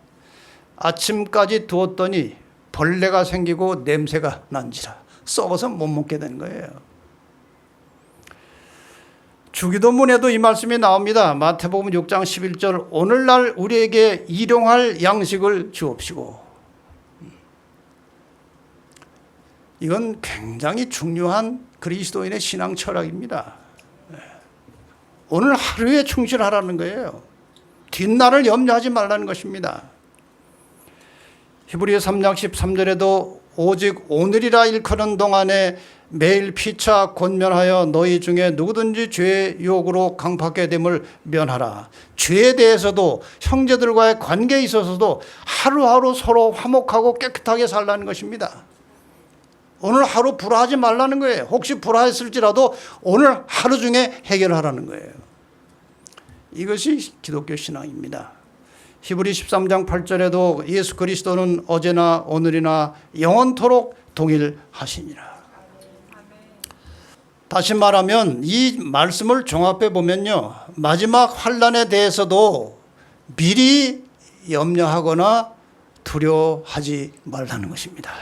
아침까지 두었더니 벌레가 생기고 냄새가 난지라. 썩어서 못 먹게 된 거예요. 주기도문에도 이 말씀이 나옵니다. 마태복음 6장 11절 오늘날 우리에게 일용할 양식을 주옵시고. 이건 굉장히 중요한 그리스도인의 신앙 철학입니다. 오늘 하루에 충실하라는 거예요. 뒷날을 염려하지 말라는 것입니다. 히브리서 3장 13절에도 오직 오늘이라 일컫는 동안에 매일 피차 권면하여 너희 중에 누구든지 죄의 유혹으로 강팍하게 됨을 면하라. 죄에 대해서도 형제들과의 관계에 있어서도 하루하루 서로 화목하고 깨끗하게 살라는 것입니다. 오늘 하루 불화하지 말라는 거예요. 혹시 불화했을지라도 오늘 하루 중에 해결하라는 거예요. 이것이 기독교 신앙입니다. 히브리 13장 8절에도 예수 그리스도는 어제나 오늘이나 영원토록 동일하시니라. 다시 말하면 이 말씀을 종합해 보면요, 마지막 환난에 대해서도 미리 염려하거나 두려워하지 말라는 것입니다.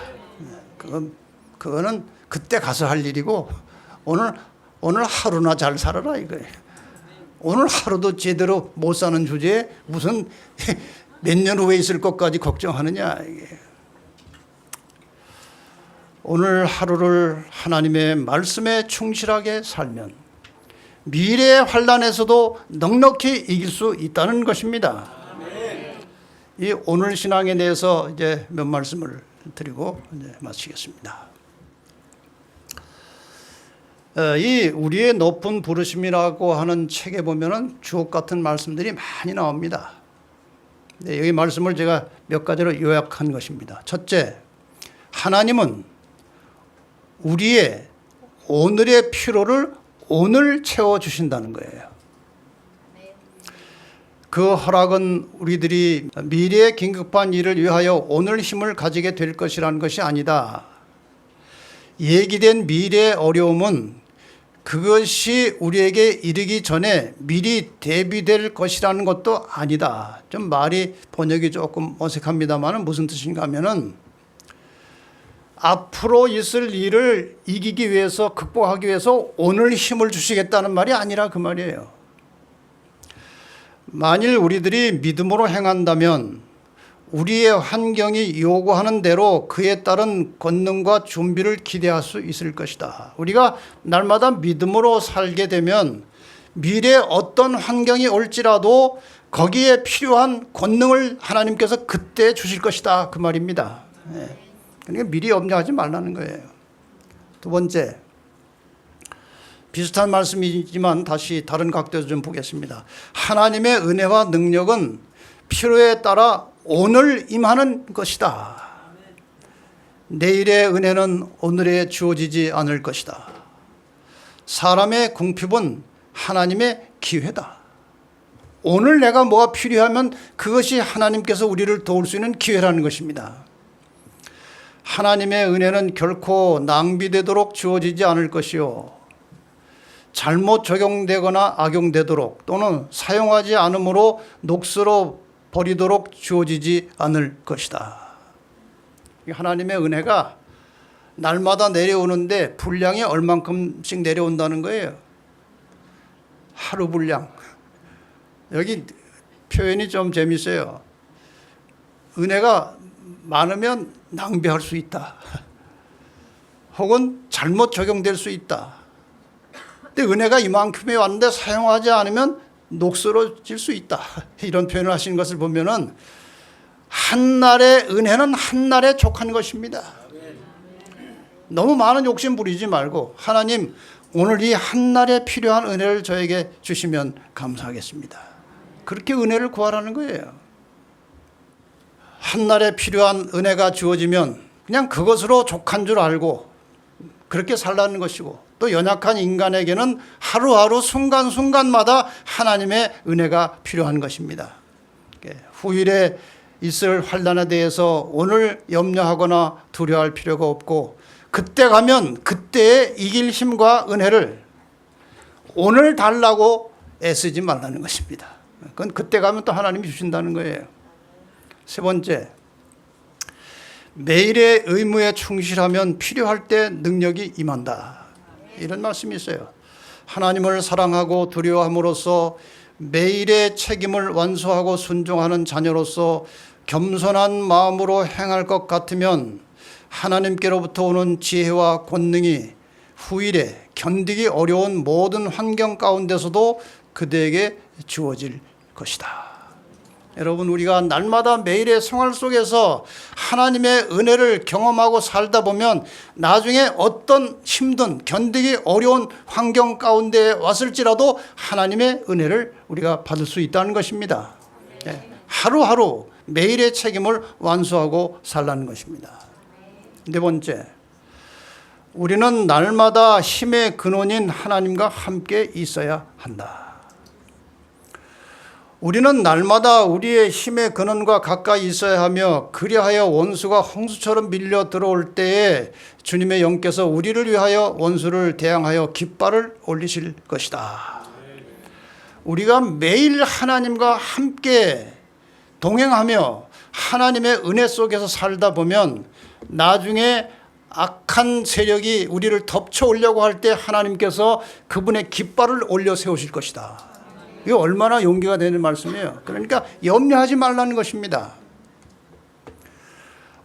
그거는 그때 가서 할 일이고 오늘 하루나 잘 살아라 이거예요. 오늘 하루도 제대로 못 사는 주제에 무슨 몇 년 후에 있을 것까지 걱정하느냐 이게. 오늘 하루를 하나님의 말씀에 충실하게 살면 미래의 환난에서도 넉넉히 이길 수 있다는 것입니다. 이 오늘 신앙에 대해서 이제 몇 말씀을 드리고 이제 마치겠습니다. 이 우리의 높은 부르심이라고 하는 책에 보면은 주옥 같은 말씀들이 많이 나옵니다. 여기 말씀을 제가 몇 가지로 요약한 것입니다. 첫째, 하나님은 우리의 오늘의 필요를 오늘 채워주신다는 거예요. 그 허락은 우리들이 미래의 긴급한 일을 위하여 오늘 힘을 가지게 될 것이라는 것이 아니다. 얘기된 미래의 어려움은 그것이 우리에게 이르기 전에 미리 대비될 것이라는 것도 아니다. 좀 말이 번역이 조금 어색합니다만 무슨 뜻인가 하면은 앞으로 있을 일을 이기기 위해서 극복하기 위해서 오늘 힘을 주시겠다는 말이 아니라 그 말이에요. 만일 우리들이 믿음으로 행한다면 우리의 환경이 요구하는 대로 그에 따른 권능과 준비를 기대할 수 있을 것이다. 우리가 날마다 믿음으로 살게 되면 미래에 어떤 환경이 올지라도 거기에 필요한 권능을 하나님께서 그때 주실 것이다. 그 말입니다. 그러니까 미리 염려하지 말라는 거예요. 두 번째, 비슷한 말씀이지만 다시 다른 각도에서 좀 보겠습니다. 하나님의 은혜와 능력은 필요에 따라 오늘 임하는 것이다. 내일의 은혜는 오늘에 주어지지 않을 것이다. 사람의 궁핍은 하나님의 기회다. 오늘 내가 뭐가 필요하면 그것이 하나님께서 우리를 도울 수 있는 기회라는 것입니다. 하나님의 은혜는 결코 낭비되도록 주어지지 않을 것이요, 잘못 적용되거나 악용되도록 또는 사용하지 않으므로 녹슬어 버리도록 주어지지 않을 것이다. 하나님의 은혜가 날마다 내려오는데 분량이 얼만큼씩 내려온다는 거예요. 하루 분량. 여기 표현이 좀 재밌어요. 은혜가 많으면 낭비할 수 있다. 혹은 잘못 적용될 수 있다. 근데 은혜가 이만큼이 왔는데 사용하지 않으면 녹슬어질 수 있다. 이런 표현을 하시는 것을 보면은 한날의 은혜는 한날에 족한 것입니다. 너무 많은 욕심 부리지 말고 하나님 오늘 이 한날에 필요한 은혜를 저에게 주시면 감사하겠습니다. 그렇게 은혜를 구하라는 거예요. 한날에 필요한 은혜가 주어지면 그냥 그것으로 족한 줄 알고 그렇게 살라는 것이고, 또 연약한 인간에게는 하루하루 순간순간마다 하나님의 은혜가 필요한 것입니다. 후일에 있을 환난에 대해서 오늘 염려하거나 두려워할 필요가 없고, 그때 가면 그때의 이길 힘과 은혜를 오늘 달라고 애쓰지 말라는 것입니다. 그건 그때 가면 또 하나님이 주신다는 거예요. 세 번째, 매일의 의무에 충실하면 필요할 때 능력이 임한다. 이런 말씀이 있어요. 하나님을 사랑하고 두려워함으로써 매일의 책임을 완수하고 순종하는 자녀로서 겸손한 마음으로 행할 것 같으면 하나님께로부터 오는 지혜와 권능이 후일에 견디기 어려운 모든 환경 가운데서도 그대에게 주어질 것이다. 여러분, 우리가 날마다 매일의 생활 속에서 하나님의 은혜를 경험하고 살다 보면 나중에 어떤 힘든 견디기 어려운 환경 가운데 왔을지라도 하나님의 은혜를 우리가 받을 수 있다는 것입니다. 하루하루 매일의 책임을 완수하고 살라는 것입니다. 네 번째, 우리는 날마다 힘의 근원인 하나님과 함께 있어야 한다. 우리는 날마다 우리의 힘의 근원과 가까이 있어야 하며, 그리하여 원수가 홍수처럼 밀려 들어올 때에 주님의 영께서 우리를 위하여 원수를 대항하여 깃발을 올리실 것이다. 우리가 매일 하나님과 함께 동행하며 하나님의 은혜 속에서 살다 보면 나중에 악한 세력이 우리를 덮쳐오려고 할 때 하나님께서 그분의 깃발을 올려 세우실 것이다. 이게 얼마나 용기가 되는 말씀이에요. 그러니까 염려하지 말라는 것입니다.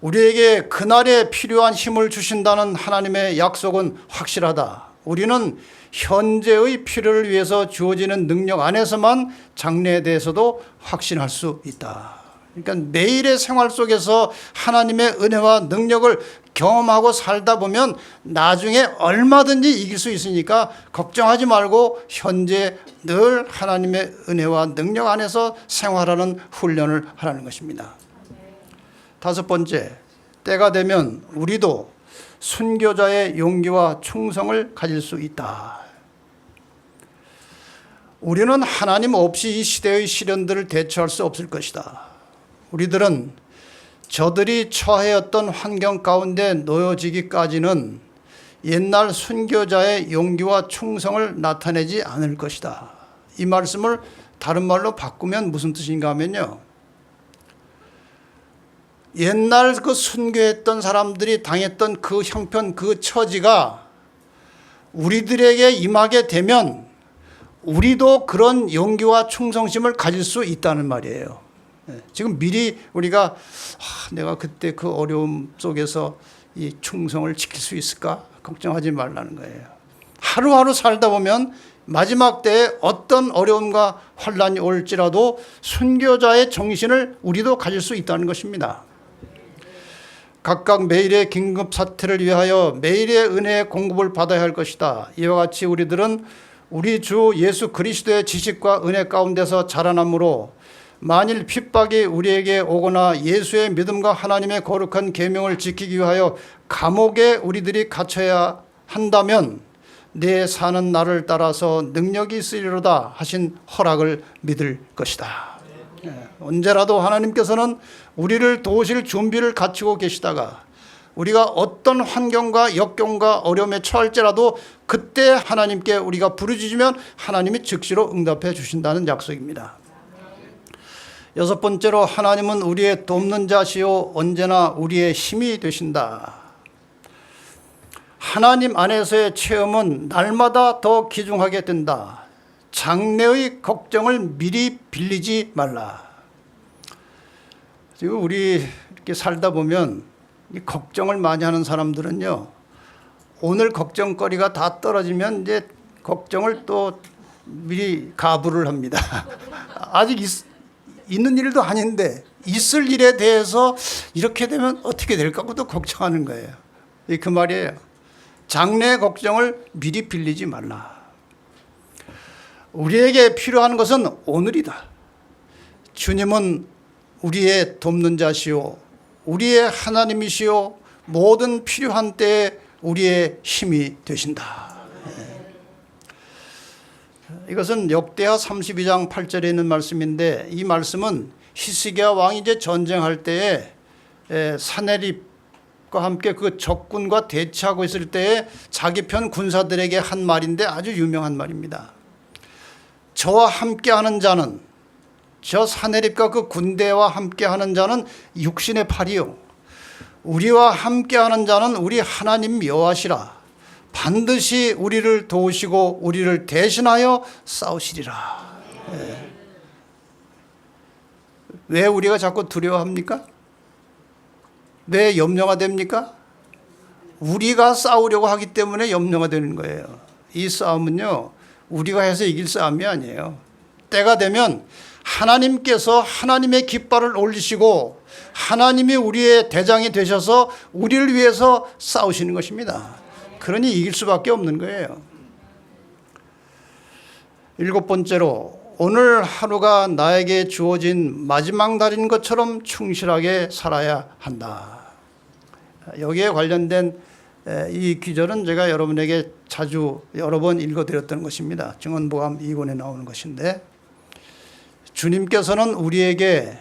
우리에게 그날에 필요한 힘을 주신다는 하나님의 약속은 확실하다. 우리는 현재의 필요를 위해서 주어지는 능력 안에서만 장래에 대해서도 확신할 수 있다. 그러니까 매일의 생활 속에서 하나님의 은혜와 능력을 경험하고 살다 보면 나중에 얼마든지 이길 수 있으니까 걱정하지 말고 현재 늘 하나님의 은혜와 능력 안에서 생활하는 훈련을 하라는 것입니다. 다섯 번째, 때가 되면 우리도 순교자의 용기와 충성을 가질 수 있다. 우리는 하나님 없이 이 시대의 시련들을 대처할 수 없을 것이다. 우리들은 저들이 처해였던 환경 가운데 놓여지기까지는 옛날 순교자의 용기와 충성을 나타내지 않을 것이다. 이 말씀을 다른 말로 바꾸면 무슨 뜻인가 하면요, 옛날 그 순교했던 사람들이 당했던 그 형편, 그 처지가 우리들에게 임하게 되면 우리도 그런 용기와 충성심을 가질 수 있다는 말이에요. 지금 미리 우리가 내가 그때 그 어려움 속에서 이 충성을 지킬 수 있을까 걱정하지 말라는 거예요. 하루하루 살다 보면 마지막 때에 어떤 어려움과 환난이 올지라도 순교자의 정신을 우리도 가질 수 있다는 것입니다. 각각 매일의 긴급 사태를 위하여 매일의 은혜의 공급을 받아야 할 것이다. 이와 같이 우리들은 우리 주 예수 그리스도의 지식과 은혜 가운데서 자라나므로 만일 핍박이 우리에게 오거나 예수의 믿음과 하나님의 거룩한 계명을 지키기 위하여 감옥에 우리들이 갇혀야 한다면 내 사는 날을 따라서 능력이 있으리로다 하신 허락을 믿을 것이다. 언제라도 하나님께서는 우리를 도우실 준비를 갖추고 계시다가 우리가 어떤 환경과 역경과 어려움에 처할지라도 그때 하나님께 우리가 부르짖으면 하나님이 즉시로 응답해 주신다는 약속입니다. 여섯 번째로, 하나님은 우리의 돕는 자시요 언제나 우리의 힘이 되신다. 하나님 안에서의 체험은 날마다 더 귀중하게 된다. 장래의 걱정을 미리 빌리지 말라. 지금 우리 이렇게 살다 보면 이 걱정을 많이 하는 사람들은요, 오늘 걱정거리가 다 떨어지면 이제 걱정을 또 미리 가부를 합니다. 아직 있는 일도 아닌데 있을 일에 대해서 이렇게 되면 어떻게 될까 또 걱정하는 거예요. 그 말이에요. 장래 걱정을 미리 빌리지 말라. 우리에게 필요한 것은 오늘이다. 주님은 우리의 돕는 자시오, 우리의 하나님이시오, 모든 필요한 때에 우리의 힘이 되신다. 이것은 역대하 32장 8절에 있는 말씀인데, 이 말씀은 히스기야 왕이 이제 전쟁할 때에 사네립과 함께 그 적군과 대치하고 있을 때에 자기 편 군사들에게 한 말인데 아주 유명한 말입니다. 저와 함께하는 자는, 저 사네립과 그 군대와 함께하는 자는 육신의 팔이요, 우리와 함께하는 자는 우리 하나님 여호와시라. 반드시 우리를 도우시고 우리를 대신하여 싸우시리라. 왜 우리가 자꾸 두려워합니까? 왜 염려가 됩니까? 우리가 싸우려고 하기 때문에 염려가 되는 거예요. 이 싸움은요, 우리가 해서 이길 싸움이 아니에요. 때가 되면 하나님께서 하나님의 깃발을 올리시고 하나님이 우리의 대장이 되셔서 우리를 위해서 싸우시는 것입니다. 그러니 이길 수밖에 없는 거예요. 7번째로, 오늘 하루가 나에게 주어진 마지막 날인 것처럼 충실하게 살아야 한다. 여기에 관련된 이 귀절은 제가 여러분에게 자주 여러 번 읽어드렸던 것입니다. 증언복음 2권에 나오는 것인데, 주님께서는 우리에게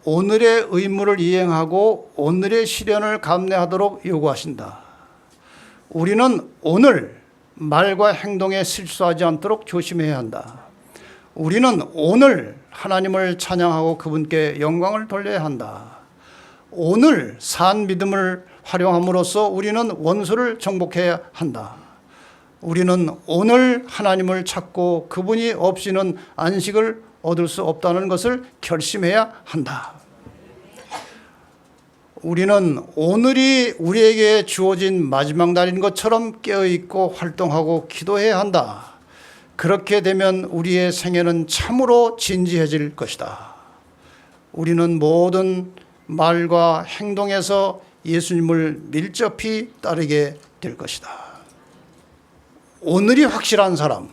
오늘의 의무를 이행하고 오늘의 시련을 감내하도록 요구하신다. 우리는 오늘 말과 행동에 실수하지 않도록 조심해야 한다. 우리는 오늘 하나님을 찬양하고 그분께 영광을 돌려야 한다. 오늘 산 믿음을 활용함으로써 우리는 원수를 정복해야 한다. 우리는 오늘 하나님을 찾고 그분이 없이는 안식을 얻을 수 없다는 것을 결심해야 한다. 우리는 오늘이 우리에게 주어진 마지막 날인 것처럼 깨어있고 활동하고 기도해야 한다. 그렇게 되면 우리의 생애는 참으로 진지해질 것이다. 우리는 모든 말과 행동에서 예수님을 밀접히 따르게 될 것이다. 오늘이 확실한 사람,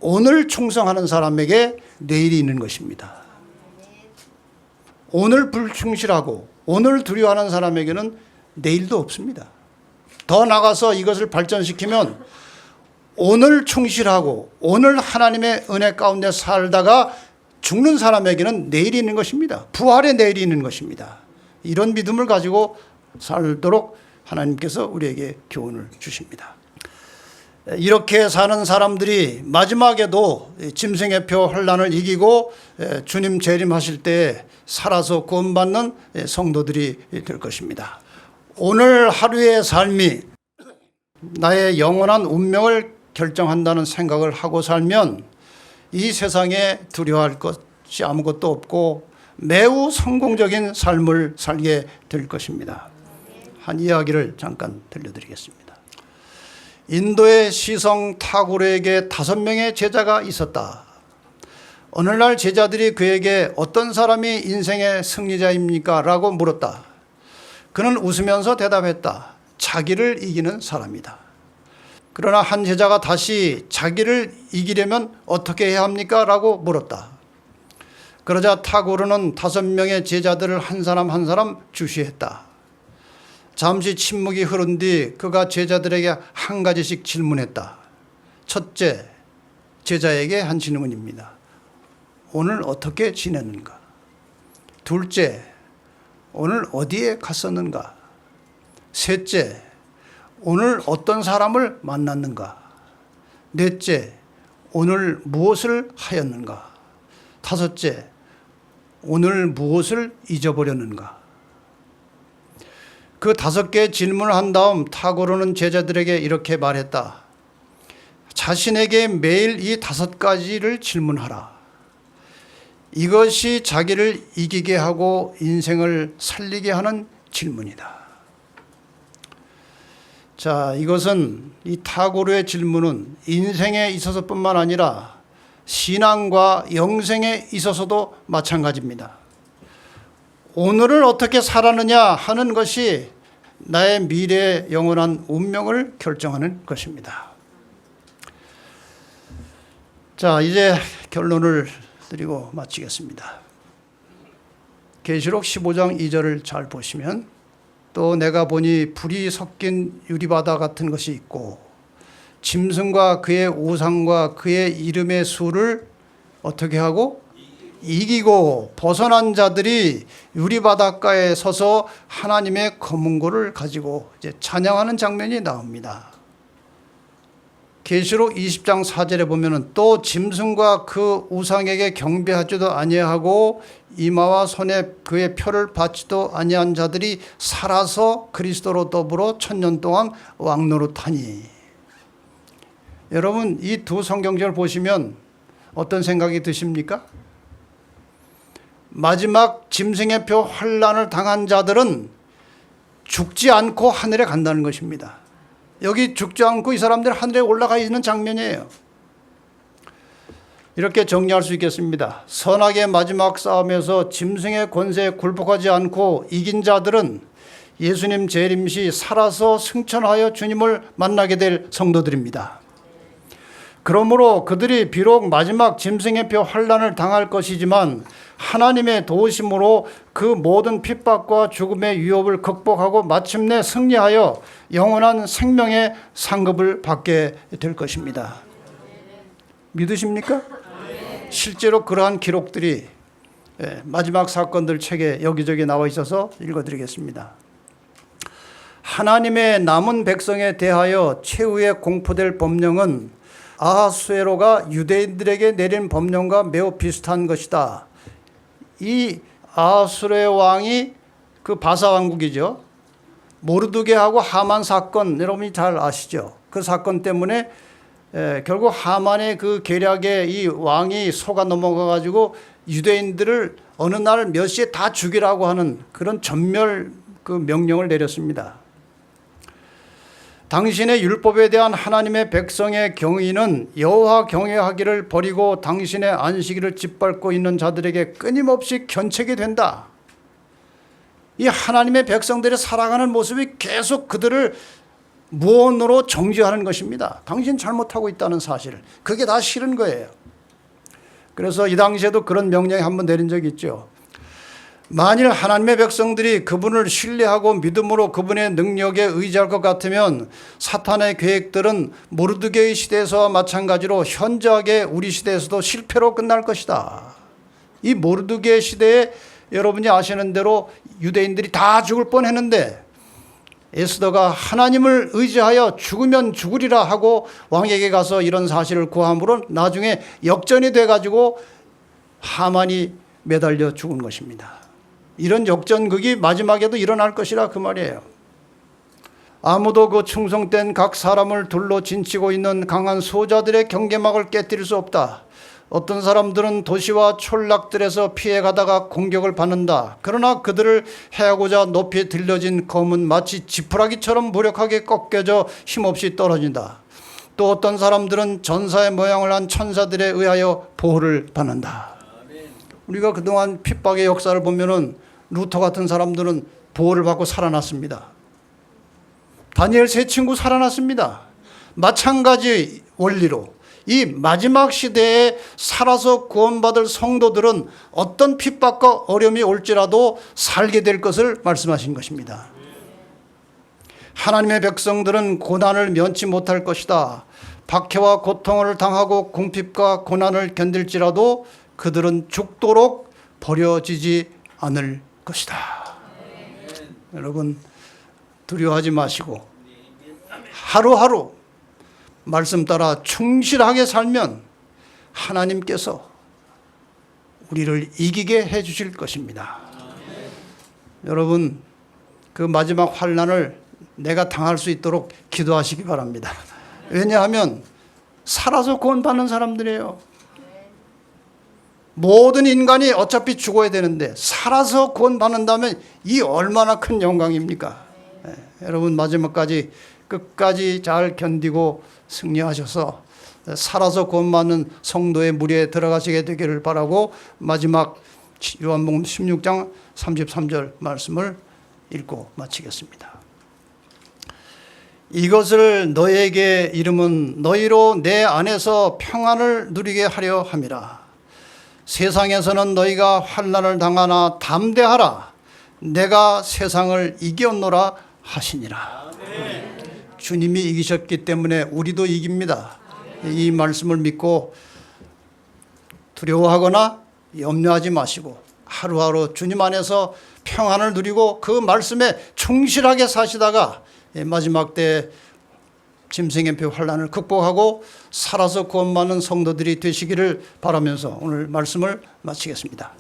오늘 충성하는 사람에게 내일이 있는 것입니다. 오늘 불충실하고 오늘 두려워하는 사람에게는 내일도 없습니다. 더 나아가서 이것을 발전시키면 오늘 충실하고 오늘 하나님의 은혜 가운데 살다가 죽는 사람에게는 내일이 있는 것입니다. 부활의 내일이 있는 것입니다. 이런 믿음을 가지고 살도록 하나님께서 우리에게 교훈을 주십니다. 이렇게 사는 사람들이 마지막에도 짐승의 표 환난을 이기고 주님 재림하실 때 살아서 구원받는 성도들이 될 것입니다. 오늘 하루의 삶이 나의 영원한 운명을 결정한다는 생각을 하고 살면 이 세상에 두려워할 것이 아무것도 없고 매우 성공적인 삶을 살게 될 것입니다. 한 이야기를 잠깐 들려드리겠습니다. 인도의 시성 타고르에게 5명의 제자가 있었다. 어느 날 제자들이 그에게 어떤 사람이 인생의 승리자입니까? 라고 물었다. 그는 웃으면서 대답했다. 자기를 이기는 사람이다. 그러나 한 제자가 다시 자기를 이기려면 어떻게 해야 합니까? 라고 물었다. 그러자 타고르는 5명의 제자들을 한 사람 한 사람 주시했다. 잠시 침묵이 흐른 뒤 그가 제자들에게 한 가지씩 질문했다. 첫째, 제자에게 한 질문입니다. 오늘 어떻게 지냈는가? 둘째, 오늘 어디에 갔었는가? 셋째, 오늘 어떤 사람을 만났는가? 넷째, 오늘 무엇을 하였는가? 다섯째, 오늘 무엇을 잊어버렸는가? 그 5개의 질문을 한 다음 타고르는 제자들에게 이렇게 말했다. 자신에게 매일 이 5가지를 질문하라. 이것이 자기를 이기게 하고 인생을 살리게 하는 질문이다. 자, 이것은 이 타고르의 질문은 인생에 있어서뿐만 아니라 신앙과 영생에 있어서도 마찬가지입니다. 오늘을 어떻게 살았느냐 하는 것이 나의 미래의 영원한 운명을 결정하는 것입니다. 자, 이제 결론을 드리고 마치겠습니다. 계시록 15장 2절을 잘 보시면 또 내가 보니 불이 섞인 유리바다 같은 것이 있고 짐승과 그의 우상과 그의 이름의 수를 어떻게 하고 이기고 벗어난 자들이 유리바닷가에 서서 하나님의 검은고를 가지고 이제 찬양하는 장면이 나옵니다. 계시록 20장 4절에 보면은 또 짐승과 그 우상에게 경배하지도 아니하고 이마와 손에 그의 표를 받지도 아니한 자들이 살아서 그리스도로 더불어 1000년 동안 왕노릇하니. 여러분, 이 두 성경절 보시면 어떤 생각이 드십니까? 마지막 짐승의 표 환난을 당한 자들은 죽지 않고 하늘에 간다는 것입니다. 여기 죽지 않고 이 사람들 하늘에 올라가 있는 장면이에요. 이렇게 정리할 수 있겠습니다. 선악의 마지막 싸움에서 짐승의 권세에 굴복하지 않고 이긴 자들은 예수님 재림 시 살아서 승천하여 주님을 만나게 될 성도들입니다. 그러므로 그들이 비록 마지막 짐승의 표 환난을 당할 것이지만 하나님의 도우심으로 그 모든 핍박과 죽음의 위협을 극복하고 마침내 승리하여 영원한 생명의 상급을 받게 될 것입니다. 믿으십니까? 실제로 그러한 기록들이 마지막 사건들 책에 여기저기 나와 있어서 읽어드리겠습니다. 하나님의 남은 백성에 대하여 최후에 공포될 법령은 아하수에로가 유대인들에게 내린 법령과 매우 비슷한 것이다. 이 아하수에로 왕이 그 바사 왕국이죠. 모르드게하고 하만 사건 여러분이 잘 아시죠. 그 사건 때문에 결국 하만의 그 계략에 이 왕이 속아 넘어가 가지고 유대인들을 어느 날 몇 시에 다 죽이라고 하는 그런 전멸 그 명령을 내렸습니다. 당신의 율법에 대한 하나님의 백성의 경의는 여호와 경외하기를 버리고 당신의 안식일을 짓밟고 있는 자들에게 끊임없이 견책이 된다. 이 하나님의 백성들이 살아가는 모습이 계속 그들을 무언으로 정죄하는 것입니다. 당신 잘못하고 있다는 사실. 그게 다 싫은 거예요. 그래서 이 당시에도 그런 명령이 한번 내린 적이 있죠. 만일 하나님의 백성들이 그분을 신뢰하고 믿음으로 그분의 능력에 의지할 것 같으면 사탄의 계획들은 모르드게의 시대에서와 마찬가지로 현저하게 우리 시대에서도 실패로 끝날 것이다. 이 모르드게 시대에 여러분이 아시는 대로 유대인들이 다 죽을 뻔했는데 에스더가 하나님을 의지하여 죽으면 죽으리라 하고 왕에게 가서 이런 사실을 고함으로 나중에 역전이 돼가지고 하만이 매달려 죽은 것입니다. 이런 역전극이 마지막에도 일어날 것이라 그 말이에요. 아무도 그 충성된 각 사람을 둘러 진치고 있는 강한 수호자들의 경계막을 깨뜨릴 수 없다. 어떤 사람들은 도시와 촌락들에서 피해가다가 공격을 받는다. 그러나 그들을 해하고자 높이 들려진 검은 마치 지푸라기처럼 무력하게 꺾여져 힘없이 떨어진다. 또 어떤 사람들은 전사의 모양을 한 천사들에 의하여 보호를 받는다. 우리가 그동안 핍박의 역사를 보면은 루터 같은 사람들은 보호를 받고 살아났습니다. 다니엘 세 친구 살아났습니다. 마찬가지 원리로 이 마지막 시대에 살아서 구원받을 성도들은 어떤 핍박과 어려움이 올지라도 살게 될 것을 말씀하신 것입니다. 하나님의 백성들은 고난을 면치 못할 것이다. 박해와 고통을 당하고 궁핍과 고난을 견딜지라도 그들은 죽도록 버려지지 않을 것이다. 여러분 두려워하지 마시고 하루하루 말씀 따라 충실하게 살면 하나님께서 우리를 이기게 해 주실 것입니다. 여러분 그 마지막 환난을 내가 당할 수 있도록 기도하시기 바랍니다. 왜냐하면 살아서 구원받는 사람들이에요. 모든 인간이 어차피 죽어야 되는데 살아서 구원받는다면 이 얼마나 큰 영광입니까? 여러분 마지막까지 끝까지 잘 견디고 승리하셔서 살아서 구원받는 성도의 무리에 들어가시게 되기를 바라고 마지막 요한복음 16장 33절 말씀을 읽고 마치겠습니다. 이것을 너희에게 이름은 너희로 내 안에서 평안을 누리게 하려 함이라. 세상에서는 너희가 환난을 당하나 담대하라. 내가 세상을 이겼노라 하시니라. 주님이 이기셨기 때문에 우리도 이깁니다. 이 말씀을 믿고 두려워하거나 염려하지 마시고 하루하루 주님 안에서 평안을 누리고 그 말씀에 충실하게 사시다가 마지막 때 짐승의 표 환난을 극복하고 살아서 구원받는 성도들이 되시기를 바라면서 오늘 말씀을 마치겠습니다.